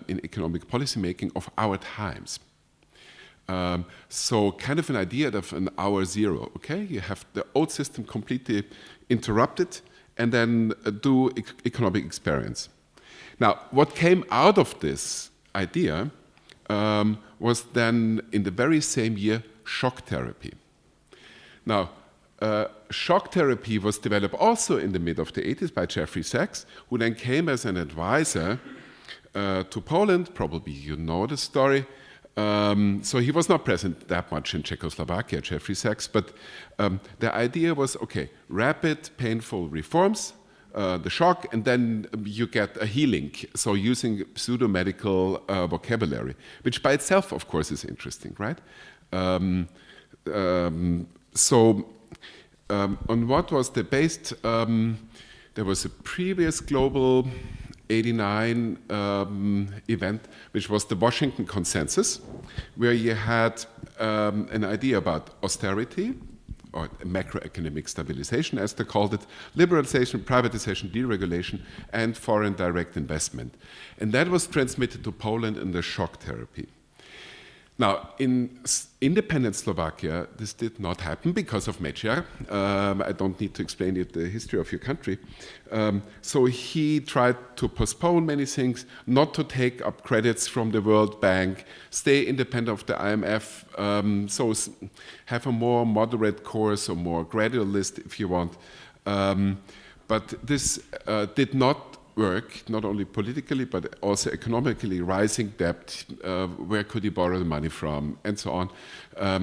in economic policy making of our times. So kind of an idea of an hour zero, okay? You have the old system completely interrupted and then do economic experience. Now, what came out of this idea was then, in the very same year, shock therapy. Now, shock therapy was developed also in the mid of the 80s by Jeffrey Sachs, who then came as an advisor to Poland. Probably you know the story. So he was not present that much in Czechoslovakia, Jeffrey Sachs, but the idea was, okay, rapid, painful reforms, the shock, and then you get a healing. So using pseudo-medical vocabulary, which by itself, of course, is interesting, right? On what was the based? There was a previous global 89 event, which was the Washington Consensus, where you had an idea about austerity, or macroeconomic stabilization, as they called it, liberalization, privatization, deregulation, and foreign direct investment. And that was transmitted to Poland in the shock therapy. Now, in independent Slovakia, this did not happen because of Mečiar. I don't need to explain you the history of your country. So he tried to postpone many things, not to take up credits from the World Bank, stay independent of the IMF, so have a more moderate course or more gradualist, if you want. But this did not work, not only politically, but also economically, rising debt, where could he borrow the money from, and so on.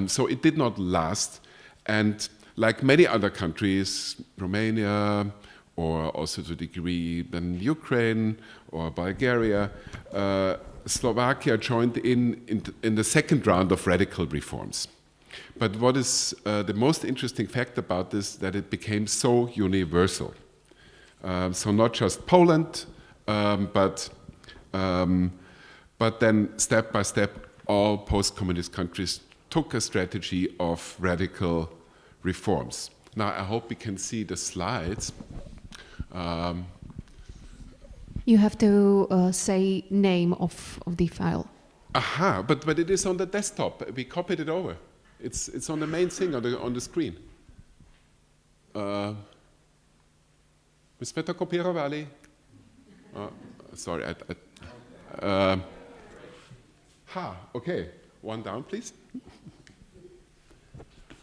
So it did not last. And like many other countries, Romania, or also to a degree then Ukraine or Bulgaria, Slovakia joined in the second round of radical reforms. But what is the most interesting fact about this, that it became so universal. So not just Poland, but then step by step, all post-communist countries took a strategy of radical reforms. Now, I hope we can see the slides. You have to say name of the file. Aha, but it is on the desktop. We copied it over. It's on the main thing on the screen. Aspetta kopierovali? Sorry. Okay. One down, please.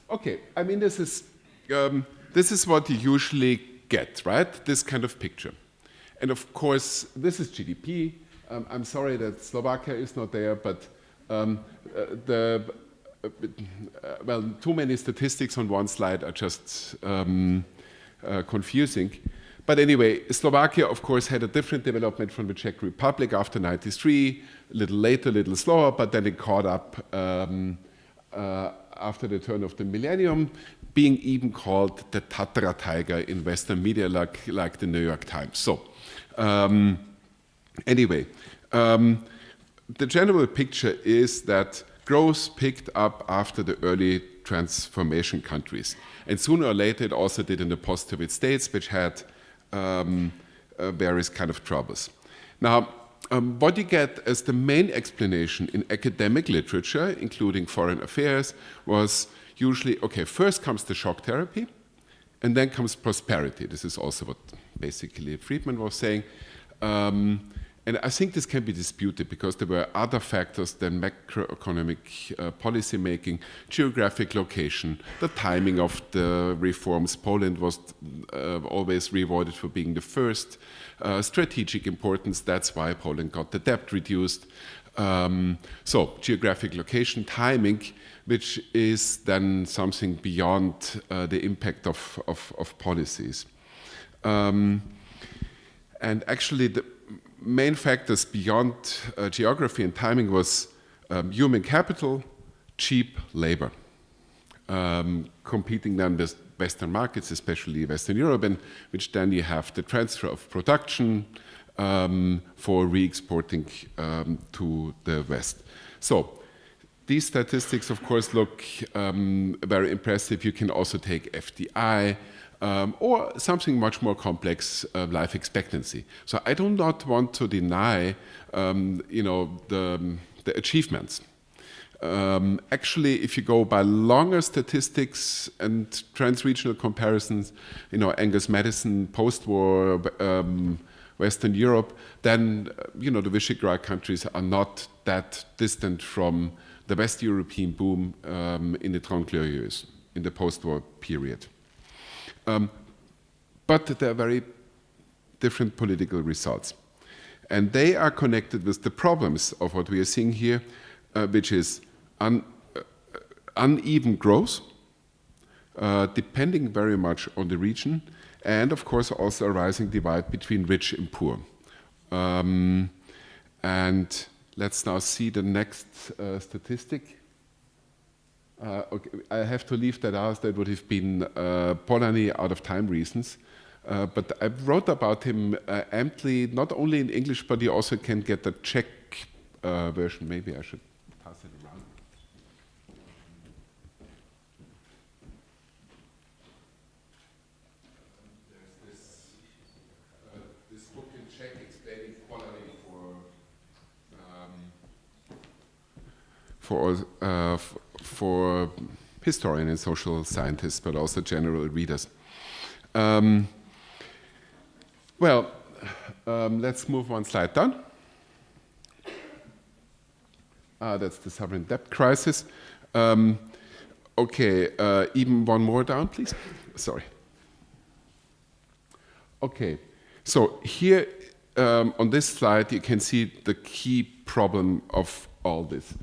Okay. I mean, this is what you usually get, right? This kind of picture. And of course, this is GDP. I'm sorry that Slovakia is not there, but well, too many statistics on one slide are just confusing. But anyway, Slovakia, of course, had a different development from the Czech Republic after '93, a little later, a little slower, but then it caught up after the turn of the millennium, being even called the Tatra tiger in Western media, like the New York Times. So, anyway, the general picture is that growth picked up after the early transformation countries. And sooner or later, it also did in the post-Soviet states, which had various kind of troubles. Now, what you get as the main explanation in academic literature, including foreign affairs, was usually, okay, first comes the shock therapy, and then comes prosperity. This is also what basically Friedman was saying. And I think this can be disputed because there were other factors than macroeconomic policy making, geographic location, the timing of the reforms. Poland was always rewarded for being the first, strategic importance. That's why Poland got the debt reduced. So geographic location, timing, which is then something beyond the impact of policies. And actually, the main factors beyond geography and timing was human capital, cheap labor, competing then with Western markets, especially Western Europe, in which then you have the transfer of production for re-exporting to the West. So these statistics, of course, look very impressive. You can also take FDI, or something much more complex, life expectancy. So I do not want to deny, the achievements. Actually, if you go by longer statistics and trans-regional comparisons, Angus Madison, post-war Western Europe, then the Visegrad countries are not that distant from the West European boom in the Trente Glorieuses, in the post-war period. But there are very different political results. And they are connected with the problems of what we are seeing here, which is uneven growth, depending very much on the region, and of course also a rising divide between rich and poor. And let's now see the next statistic. Okay, I have to leave that out. That would have been Polanyi out of time reasons. But I wrote about him amply, not only in English, but you also can get the Czech version. Maybe I should pass it around. There's this book in Czech explaining Polanyi for historians and social scientists, but also general readers. Let's move one slide down. That's the sovereign debt crisis. Even one more down, please. Sorry. Okay, so here on this slide you can see the key problem of all this.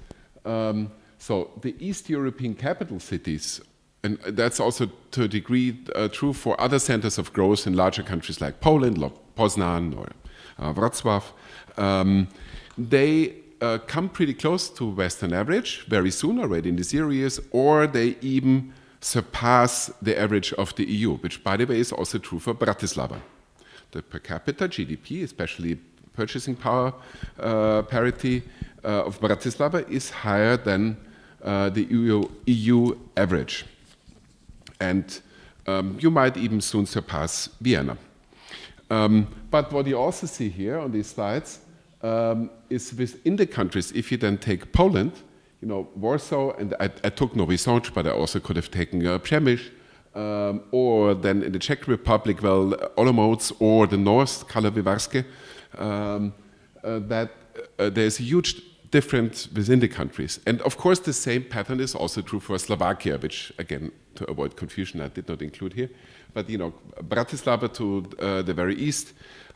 So the East European capital cities, and that's also to a degree true for other centers of growth in larger countries like Poland, Poznan or Wrocław, they come pretty close to Western average very soon, already in the 0 years, or they even surpass the average of the EU, which by the way is also true for Bratislava. The per capita GDP, especially purchasing power parity of Bratislava is higher than the EU average. And you might even soon surpass Vienna. But what you also see here on these slides is within the countries, if you then take Poland, you know, Warsaw, and I took Nowy Sącz, but I also could have taken Przemyśl, or then in the Czech Republic, well, Olomouc, or the north, Kalovévarsky, that there's a huge difference within the countries. And of course, the same pattern is also true for Slovakia, which, again, to avoid confusion, I did not include here. But, you know, Bratislava to the very east,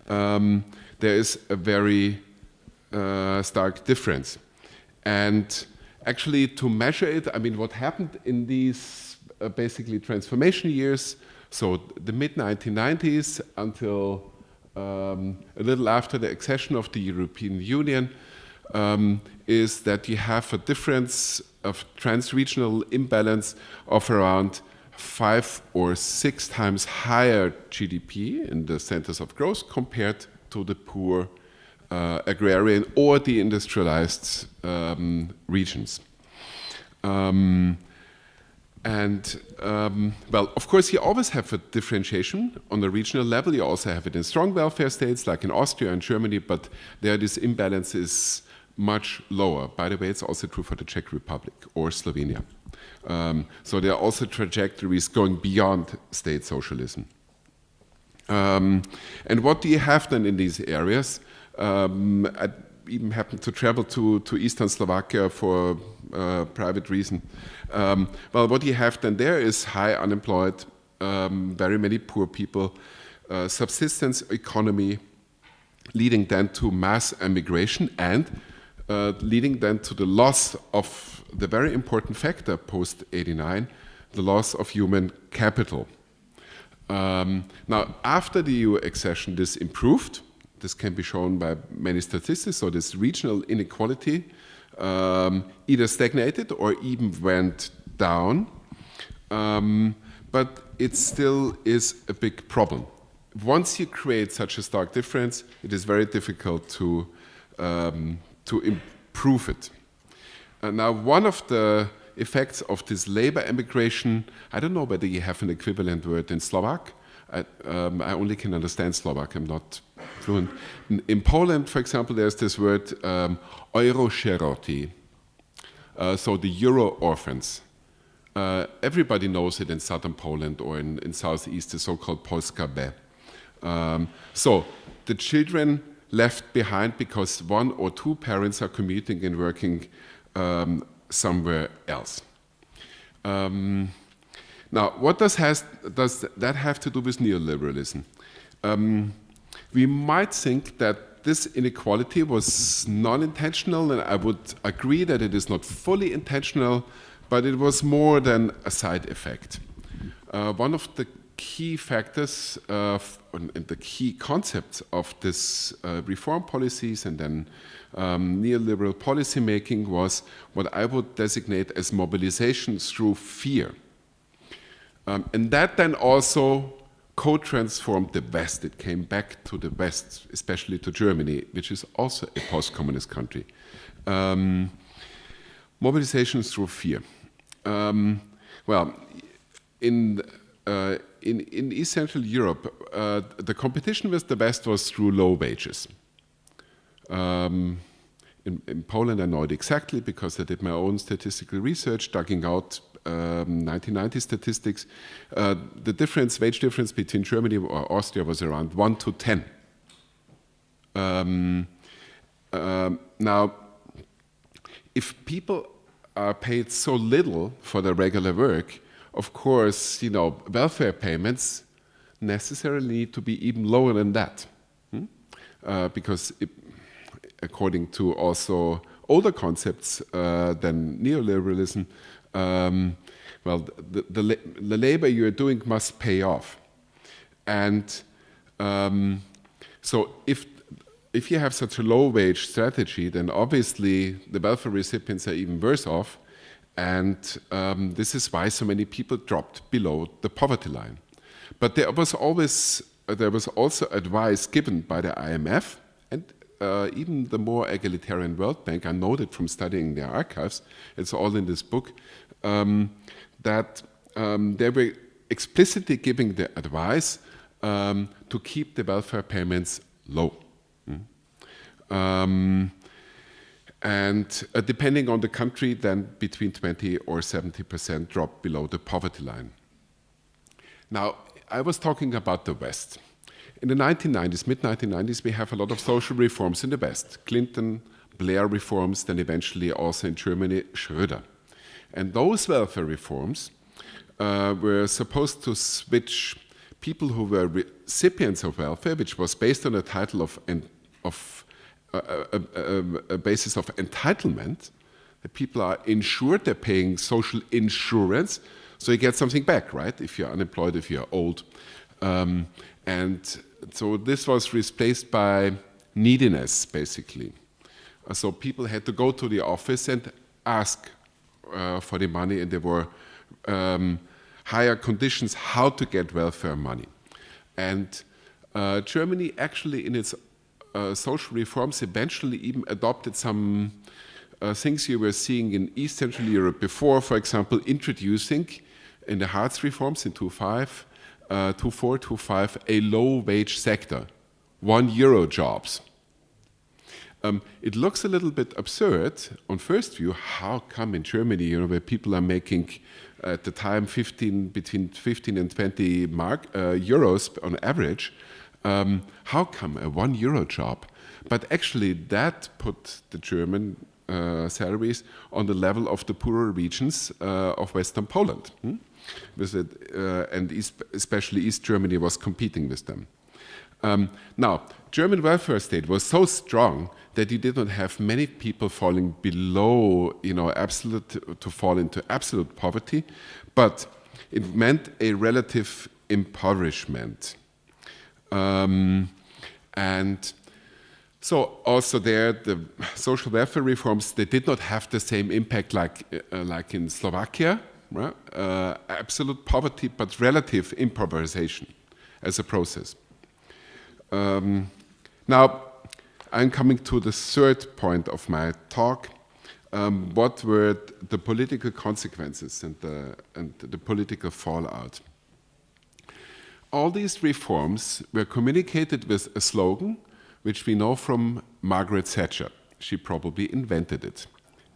there is a very stark difference. And actually, to measure it, I mean, what happened in these basically transformation years, so the mid-1990s until a little after the accession of the European Union, is that you have a difference of trans-regional imbalance of around 5 or 6 times higher GDP in the centers of growth compared to the poor agrarian or the industrialized regions. Well, of course, you always have a differentiation on the regional level. You also have it in strong welfare states like in Austria and Germany, but there this imbalance is much lower. By the way, it's also true for the Czech Republic or Slovenia. So there are also trajectories going beyond state socialism. And what do you have then in these areas? I even happened to travel to eastern Slovakia for a private reason. Well, what you have then there is high unemployed, very many poor people, subsistence economy, leading then to mass emigration and leading then to the loss of the very important factor post-89, the loss of human capital. Now, after the EU accession, this improved. This can be shown by many statistics. So this regional inequality either stagnated or even went down. But it still is a big problem. Once you create such a stark difference, it is very difficult to improve it. Now, one of the effects of this labor emigration, I don't know whether you have an equivalent word in Slovak. I only can understand Slovak, I'm not fluent. In Poland, for example, there's this word Eurosieroti, so the Euro orphans. Everybody knows it in southern Poland or in southeast, the so-called Polska B. So the children left behind because 1 or 2 parents are commuting and working somewhere else. Now, what does that have to do with neoliberalism? We might think that that this inequality was non-intentional, and I would agree that it is not fully intentional, but it was more than a side effect. One of the key factors and the key concepts of this reform policies and then neoliberal policy making was what I would designate as mobilization through fear. And that then also co-transformed the West. It came back to the West, especially to Germany, which is also a post-communist country. Mobilization through fear. Well, in East Central Europe, the competition with the West was through low wages. In Poland, I know it exactly because I did my own statistical research, digging out 1990 statistics. The wage difference between Germany or Austria was around 1 to 10. Now, if people are paid so little for their regular work, of course, welfare payments necessarily need to be even lower than that. Because according to also older concepts than neoliberalism, well, the labor you're doing must pay off. And so if you have such a low wage strategy, then obviously the welfare recipients are even worse off. And this is why so many people dropped below the poverty line. But there was also advice given by the IMF and even the more egalitarian World Bank. I know that from studying their archives, it's all in this book, that they were explicitly giving the advice to keep the welfare payments low. And depending on the country, then between 20 or 70% drop below the poverty line. Now, I was talking about the West. In the 1990s, mid-1990s, we have a lot of social reforms in the West. Clinton, Blair reforms, then eventually also in Germany, Schröder. And those welfare reforms were supposed to switch people who were recipients of welfare, which was based on a title of a basis of entitlement. The people are insured, they're paying social insurance, so you get something back, right? If you're unemployed, if you're old. And so this was replaced by neediness, basically. So people had to go to the office and ask for the money, and there were higher conditions how to get welfare money. And Germany actually in its social reforms eventually even adopted some things you were seeing in East Central Europe before, for example, introducing in the Hartz reforms in 2005, 2004, 2005, a low-wage sector, €1 jobs. It looks a little bit absurd on first view. How come in Germany, where people are making at the time between 15 and 20 euros on average, how come a €1 job? But actually that put the German salaries on the level of the poorer regions of Western Poland. And especially East Germany was competing with them. Now, German welfare state was so strong that you did not have many people falling below, to fall into absolute poverty, but it meant a relative impoverishment. And so also there, the social welfare reforms, they did not have the same impact like in Slovakia, right? Absolute poverty, but relative impoverization as a process. Now, I'm coming to the third point of my talk. What were the political consequences and the political fallout? All these reforms were communicated with a slogan which we know from Margaret Thatcher. She probably invented it.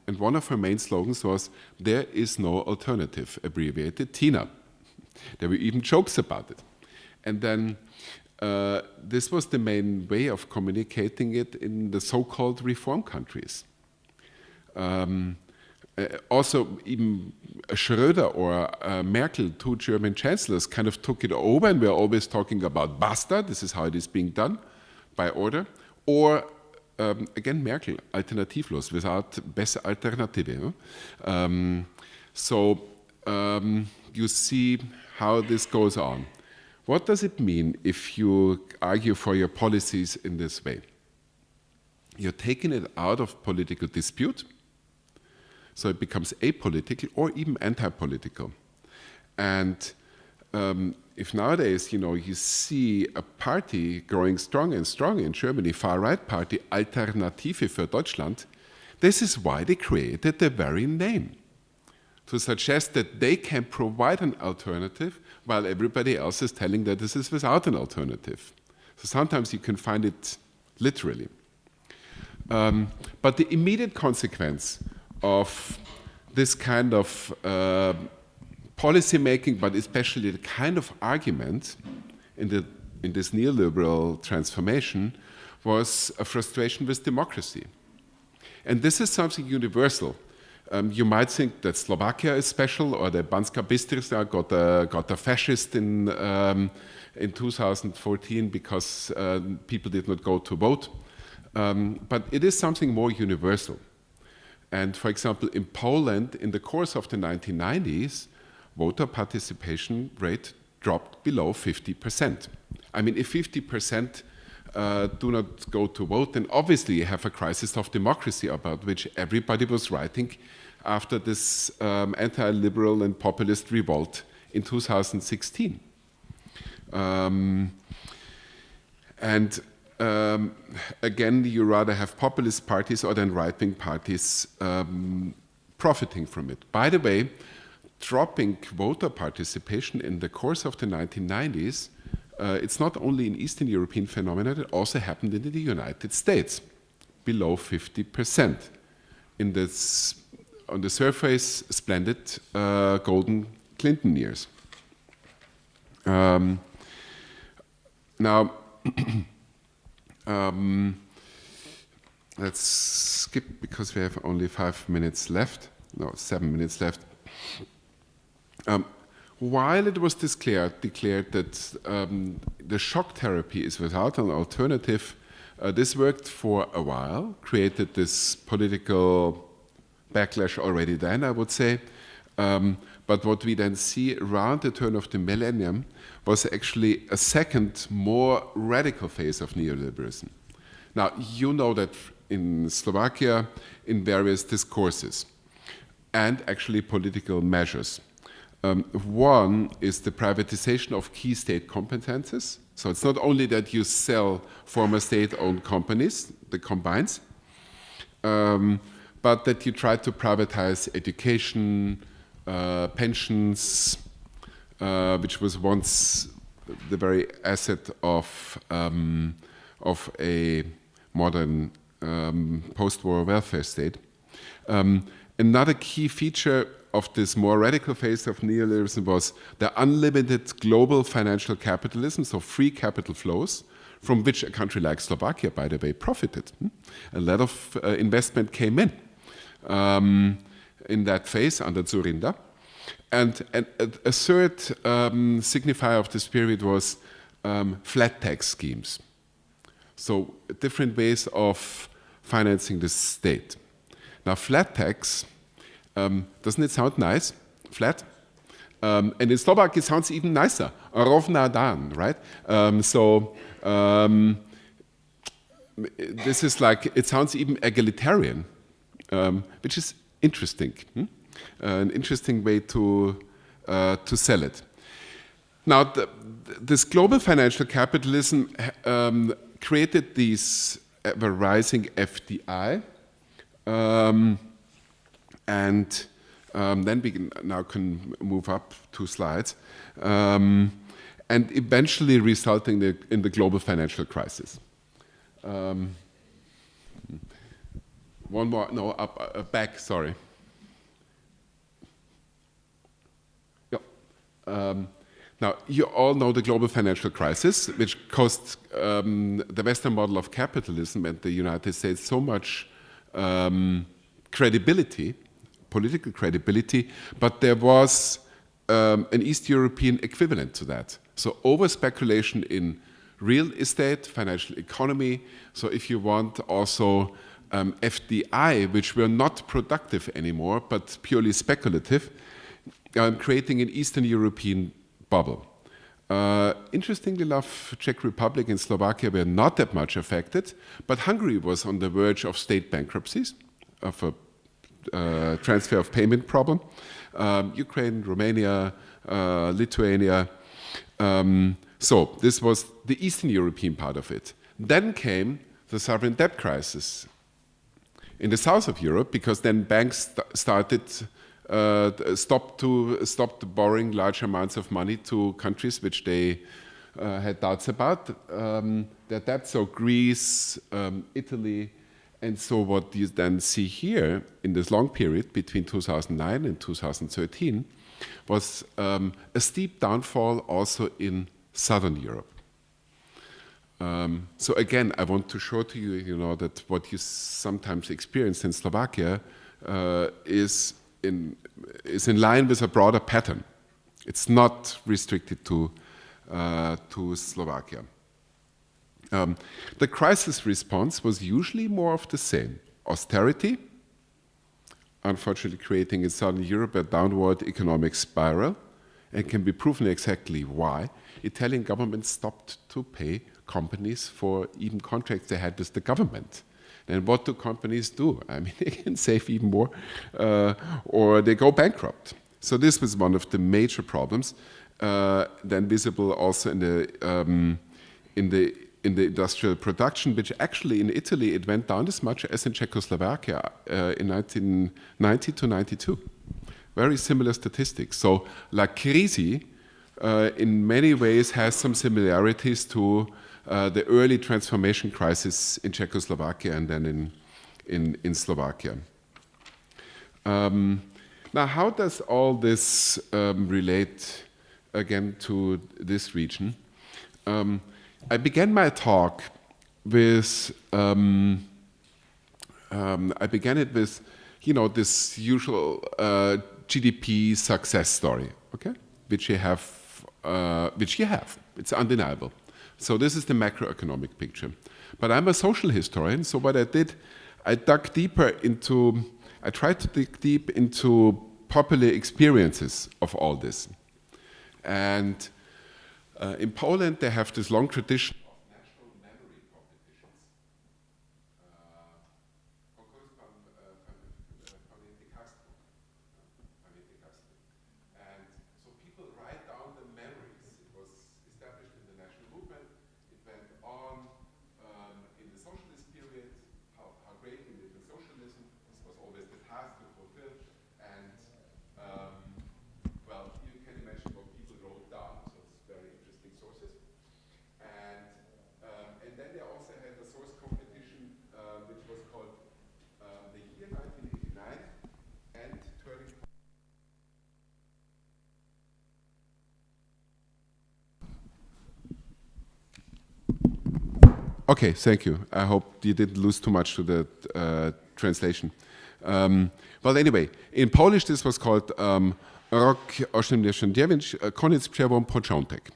And one of her main slogans was, "There is no alternative," abbreviated TINA. There were even jokes about it. And then this was the main way of communicating it in the so-called reform countries. Also, even Schröder or Merkel, two German chancellors, kind of took it over, and we're always talking about basta, this is how it is being done, by order, or again, Merkel, alternativlos, without beste Alternative. So you see how this goes on. What does it mean if you argue for your policies in this way? You're taking it out of political dispute, so it becomes apolitical or even anti-political. And if nowadays, you see a party growing stronger and stronger in Germany, far-right party, Alternative für Deutschland, this is why they created the very name, to suggest that they can provide an alternative while everybody else is telling that this is without an alternative. So sometimes you can find it literally. But the immediate consequence of this kind of policy making, but especially the kind of argument in this neoliberal transformation, was a frustration with democracy. And this is something universal. You might think that Slovakia is special, or that Banská Bystrica got a fascist in 2014 because people did not go to vote. But it is something more universal. And for example, in Poland, in the course of the 1990s, voter participation rate dropped below 50%. I mean, if 50% do not go to vote, then obviously you have a crisis of democracy about which everybody was writing after this anti-liberal and populist revolt in 2016. Again, you rather have populist parties or then right-wing parties profiting from it. By the way, dropping voter participation in the course of the 1990s, it's not only an Eastern European phenomenon, it also happened in the United States, below 50%. In this, on the surface, splendid golden Clinton years. Now, let's skip because we have only 5 minutes left. No, 7 minutes left. While it was declared that the shock therapy is without an alternative, this worked for a while, created this political backlash already then, I would say. But what we then see around the turn of the millennium was actually a second, more radical phase of neoliberalism. Now, you know that in Slovakia, in various discourses and actually political measures. One is the privatization of key state competences. So it's not only that you sell former state-owned companies, the combines, but that you try to privatize education, pensions, which was once the very asset of a modern post-war welfare state. Another key feature of this more radical phase of neoliberalism was the unlimited global financial capitalism, so free capital flows, from which a country like Slovakia, by the way, profited. A lot of investment came in that phase under Dzurinda. And a third signifier of this period was flat tax schemes. So different ways of financing the state. Now, flat tax, doesn't it sound nice? Flat? And in Slovak it sounds even nicer. Rovná daň, right? This is like, it sounds even egalitarian, which is interesting. An interesting way to sell it. Now, this global financial capitalism created these rising FDI, and then we can move up 2 slides, and eventually resulting in the global financial crisis. One more, no, back, sorry. Now, you all know the global financial crisis, which cost the Western model of capitalism and the United States so much credibility, political credibility, but there was an East European equivalent to that. So over-speculation in real estate, financial economy. So if you want also FDI, which were not productive anymore, but purely speculative, creating an Eastern European bubble. Interestingly enough, Czech Republic and Slovakia were not that much affected, but Hungary was on the verge of state bankruptcies, of a transfer of payment problem. Ukraine, Romania, Lithuania. So this was the Eastern European part of it. Then came the sovereign debt crisis in the south of Europe, because then banks stopped borrowing large amounts of money to countries which they had doubts about their debt. So Greece, Italy, and so what you then see here in this long period between 2009 and 2013 was a steep downfall also in Southern Europe. So again, I want to show to you, that what you sometimes experience in Slovakia is in line with a broader pattern. It's not restricted to Slovakia. The crisis response was usually more of the same. Austerity, unfortunately creating in Southern Europe a downward economic spiral, and can be proven exactly why. Italian government stopped to pay companies for even contracts they had with the government. And what do companies do? I mean, they can save even more, or they go bankrupt. So this was one of the major problems, then visible also in the industrial production, which actually in Italy it went down as much as in Czechoslovakia in 1990 to 92. Very similar statistics. So La Crisi in many ways has some similarities to the early transformation crisis in Czechoslovakia and then in Slovakia. Now, how does all this relate again to this region? I began my talk with this usual GDP success story, okay, which you have. It's undeniable. So this is the macroeconomic picture. But I'm a social historian, so what I did, I tried to dig deep into popular experiences of all this. And in Poland, they have this long tradition of national memory competitions. And so people write down the memories. It was established in the national movement. It went on in the socialist period, how great we lived in socialism. This was always the task to fulfill. And well, you can imagine what people wrote down. So it's very interesting sources. And then they also had a source competition which was called the year 1989 and turning. Okay, thank you. I hope you didn't lose too much to the translation. Well, anyway, in Polish this was called Rok 89, Koniec Przełom Początek.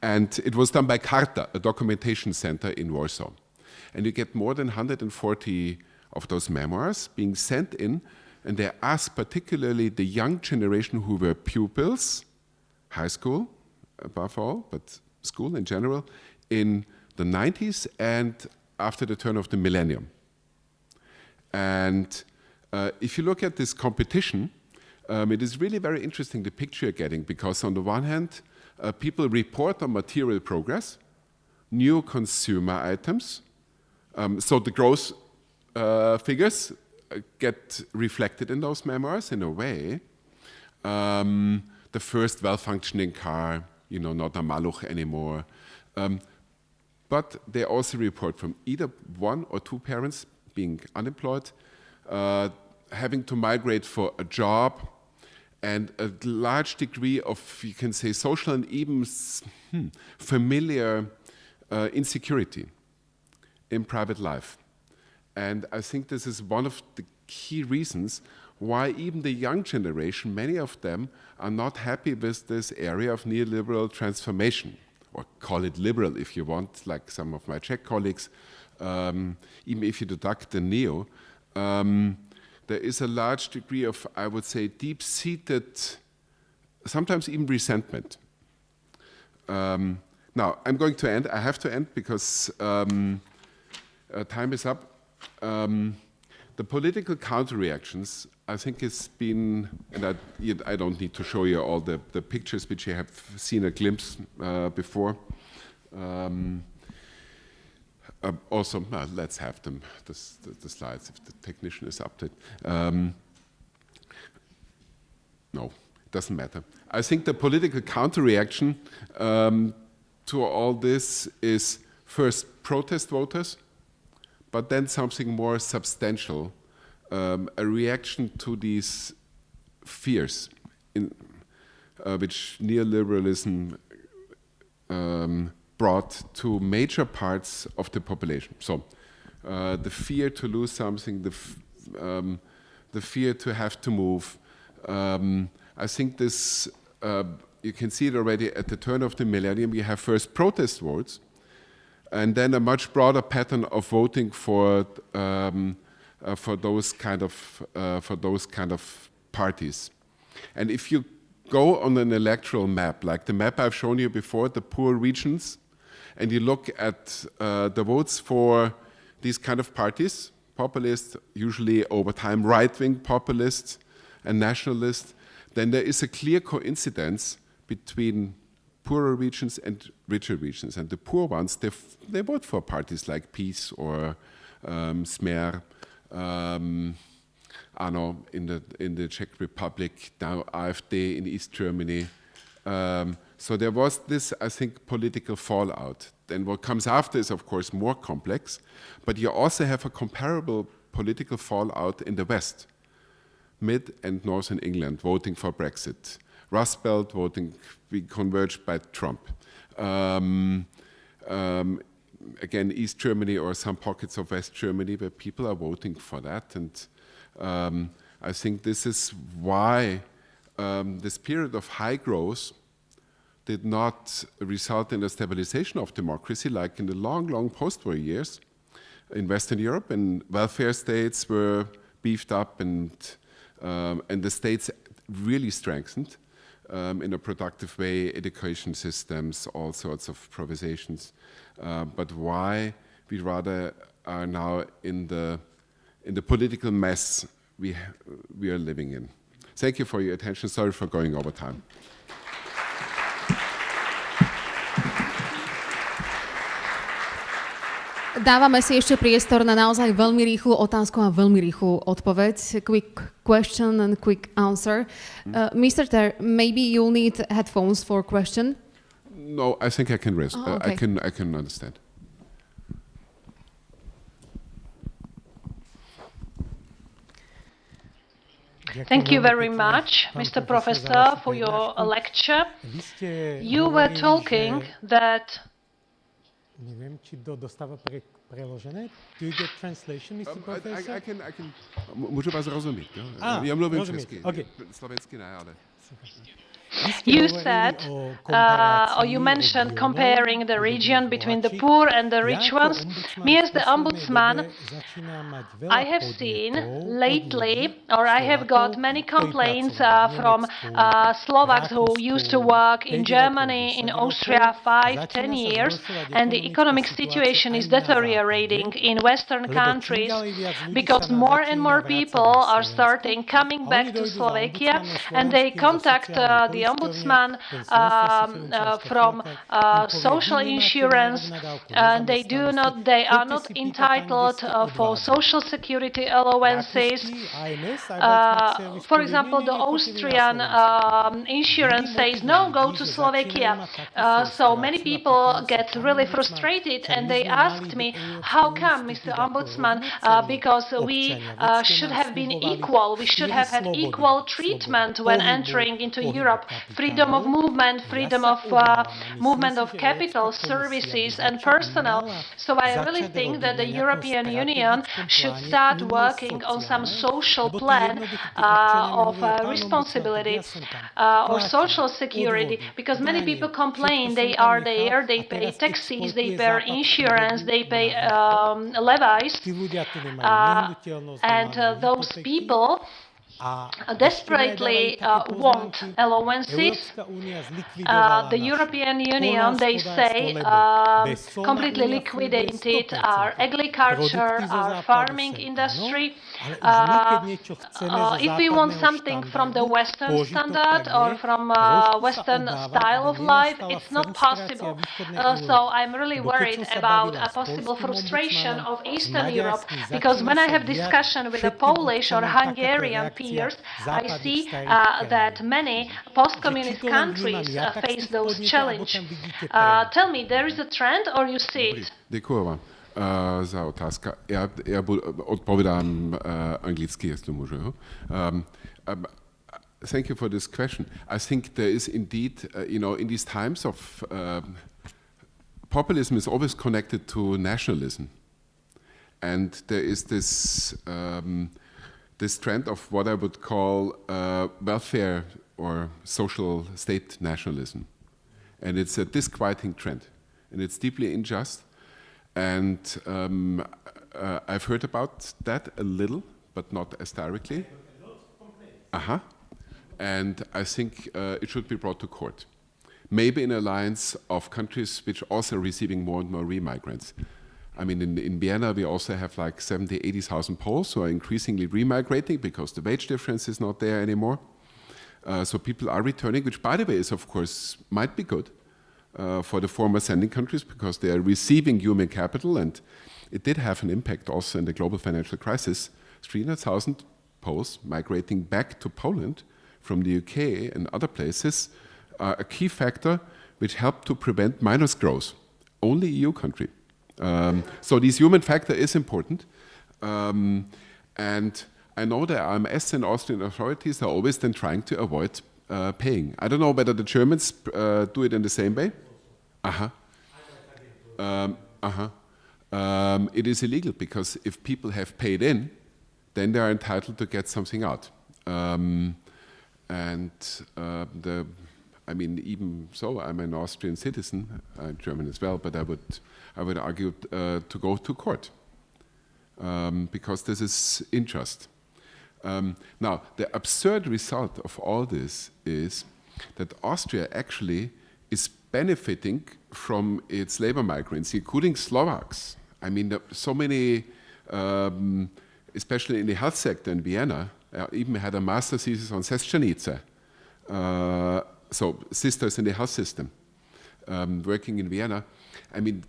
And it was done by Karta, a documentation center in Warsaw. And you get more than 140 of those memoirs being sent in, and they ask particularly the young generation who were pupils, high school above all, but school in general, in the 90s and after the turn of the millennium. And if you look at this competition, it is really very interesting the picture you're getting, because on the one hand, people report on material progress, new consumer items, so the growth figures get reflected in those memoirs in a way. The first well-functioning car, not a Maluch anymore. But they also report from either one or two parents being unemployed, having to migrate for a job, and a large degree of, you can say, social and even familiar insecurity in private life. And I think this is one of the key reasons why even the young generation, many of them, are not happy with this area of neoliberal transformation, or call it liberal if you want, like some of my Czech colleagues, even if you deduct the neo, there is a large degree of, I would say, deep-seated, sometimes even resentment. Now, I'm going to end. I have to end because time is up. The political counter-reactions, I think it's been, and I don't need to show you all the pictures which you have seen a glimpse before. Also, let's have them, the slides, if the technician is up to it. No, it doesn't matter. I think the political counter-reaction to all this is first protest voters, but then something more substantial, a reaction to these fears which neoliberalism brought to major parts of the population. So the fear to lose something, the fear to have to move. I think this, you can see it already at the turn of the millennium. You have first protest votes, and then a much broader pattern of voting for those kind of parties. And if you go on an electoral map, like the map I've shown you before, the poor regions, and you look at the votes for these kind of parties, populists, usually over time right-wing populists and nationalists, then there is a clear coincidence between poorer regions and richer regions. And the poor ones, they vote for parties like PiS or Smer, ANO in the Czech Republic, now AfD in East Germany. So there was this, I think, political fallout. Then what comes after is, of course, more complex, but you also have a comparable political fallout in the West, Mid and Northern England, voting for Brexit. Rust Belt voting, we converged by Trump. Again, East Germany or some pockets of West Germany where people are voting for that. And I think this is why this period of high growth did not result in a stabilization of democracy like in the long, long post-war years in Western Europe, and welfare states were beefed up and the states really strengthened in a productive way, education systems, all sorts of provisions. But why we rather are now in the political mess we are living in. Thank you for your attention. Sorry for going over time. Dávame si ešte priestor na naozaj veľmi rýchlu otázku a veľmi rýchlu odpoveď. Quick question and quick answer. Mr. Ther, maybe you'll need headphones for question. No, I think I can rest. Oh, okay. I can understand. Thank you very much, Mr. Professor, for your lecture. You were talking that... Neviem, či dostáva preložené. Do you get translation, Mr. Professor? I can. Môžu vás rozumiť. Ja mluvím česky. Slovensky ne, ale... You said, or you mentioned comparing the region between the poor and the rich ones. Me as the ombudsman, I have seen lately, or I have got many complaints from Slovaks who used to work in Germany, in Austria 5-10 years, and the economic situation is deteriorating in Western countries because more and more people are coming back to Slovakia, and they contact the ombudsman from social insurance, and they are not entitled for social security allowances. For example, the Austrian insurance says no, go to Slovakia. So many people get really frustrated, and they asked me, how come, Mr. Ombudsman, because we should have been equal, we should have had equal treatment when entering into Europe. freedom of movement, freedom of movement of capital, services and personnel. So I really think that the European Union should start working on some social plan of responsibility or social security, because many people complain they are there, they pay taxes, they pay insurance, they pay levies, and those people desperately want allowances. The European Union, they say, completely liquidated our agriculture, our farming industry. If we want something from the Western standard or from Western style of life, it's not possible. So I'm really worried about a possible frustration of Eastern Europe, because when I have discussion with the Polish or Hungarian peers, I see that many post-communist countries face those challenges. Tell me, there is a trend or you see it? Děkuji vám za otázka. Já odpovídám anglicky, jestli můžu. Thank you for this question. I think there is indeed, in these times of populism is always connected to nationalism. And there is this trend of what I would call welfare or social state nationalism. And it's a disquieting trend. And it's deeply unjust. And I've heard about that a little, but not as directly. And I think it should be brought to court. Maybe in an alliance of countries which also are receiving more and more remigrants. I mean, in Vienna, we also have like 70,000, 80,000 Poles who are increasingly remigrating because the wage difference is not there anymore. So people are returning, which, by the way, is, of course, might be good for the former sending countries because they are receiving human capital, and it did have an impact also in the global financial crisis. 300,000 Poles migrating back to Poland from the UK and other places are a key factor which helped to prevent minus growth. Only EU country. So this human factor is important, and I know the AMS and Austrian authorities are always then trying to avoid paying. I don't know whether the Germans do it in the same way. It is illegal because if people have paid in, then they are entitled to get something out. I mean, even so, I'm an Austrian citizen, German as well, but I would argue to go to court because this is unjust. Now, the absurd result of all this is that Austria actually is benefiting from its labor migrants, including Slovaks. I mean, so many, especially in the health sector in Vienna, even had a master's thesis on sestranice. So sisters in the health system, working in Vienna. I mean,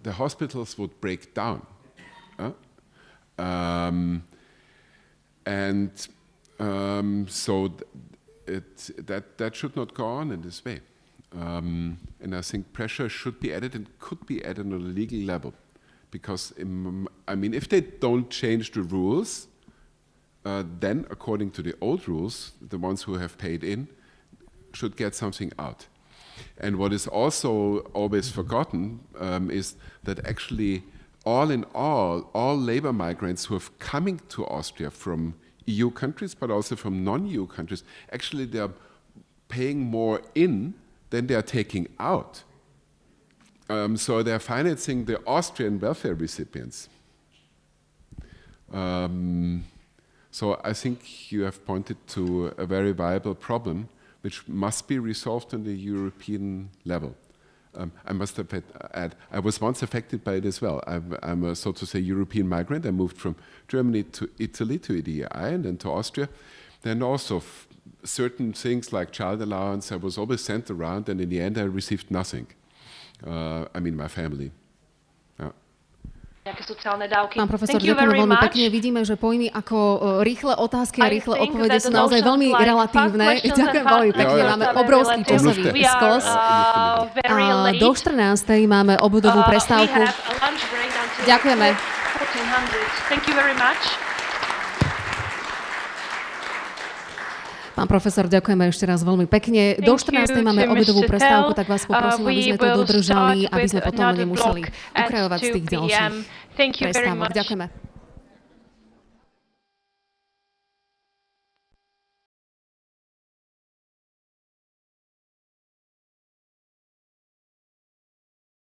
the hospitals would break down. So that should not go on in this way. And I think pressure should be added and could be added on a legal level. Because, I mean, if they don't change the rules, then according to the old rules, the ones who have paid in should get something out. And what is also always forgotten is that actually, all in all labor migrants who have coming to Austria from EU countries, but also from non-EU countries, actually they are paying more in than they are taking out. So they are financing the Austrian welfare recipients. So I think you have pointed to a very viable problem which must be resolved on the European level. I must add, I was once affected by it as well. I'm a, so to say, European migrant. I moved from Germany to Italy, to ODIHR, and then to Austria. Then also certain things like child allowance, I was always sent around, and in the end I received nothing. I mean, my family. Pán profesor, ďakujem veľmi pekne. Vidíme, že pojmy ako rýchle otázky a rýchle odpovede sú naozaj veľmi relatívne. Ďakujem veľmi pekne. Máme obrovský časový skos. Do 14:00 máme obedovú prestávku. Ďakujeme. Pán profesor, ďakujeme ešte raz veľmi pekne. Do 14. máme obedovú prestávku, tak vás poprosím, aby sme to dodržali, aby sme potom nemuseli ukrajovať z tých ďalších prestávok. Ďakujeme.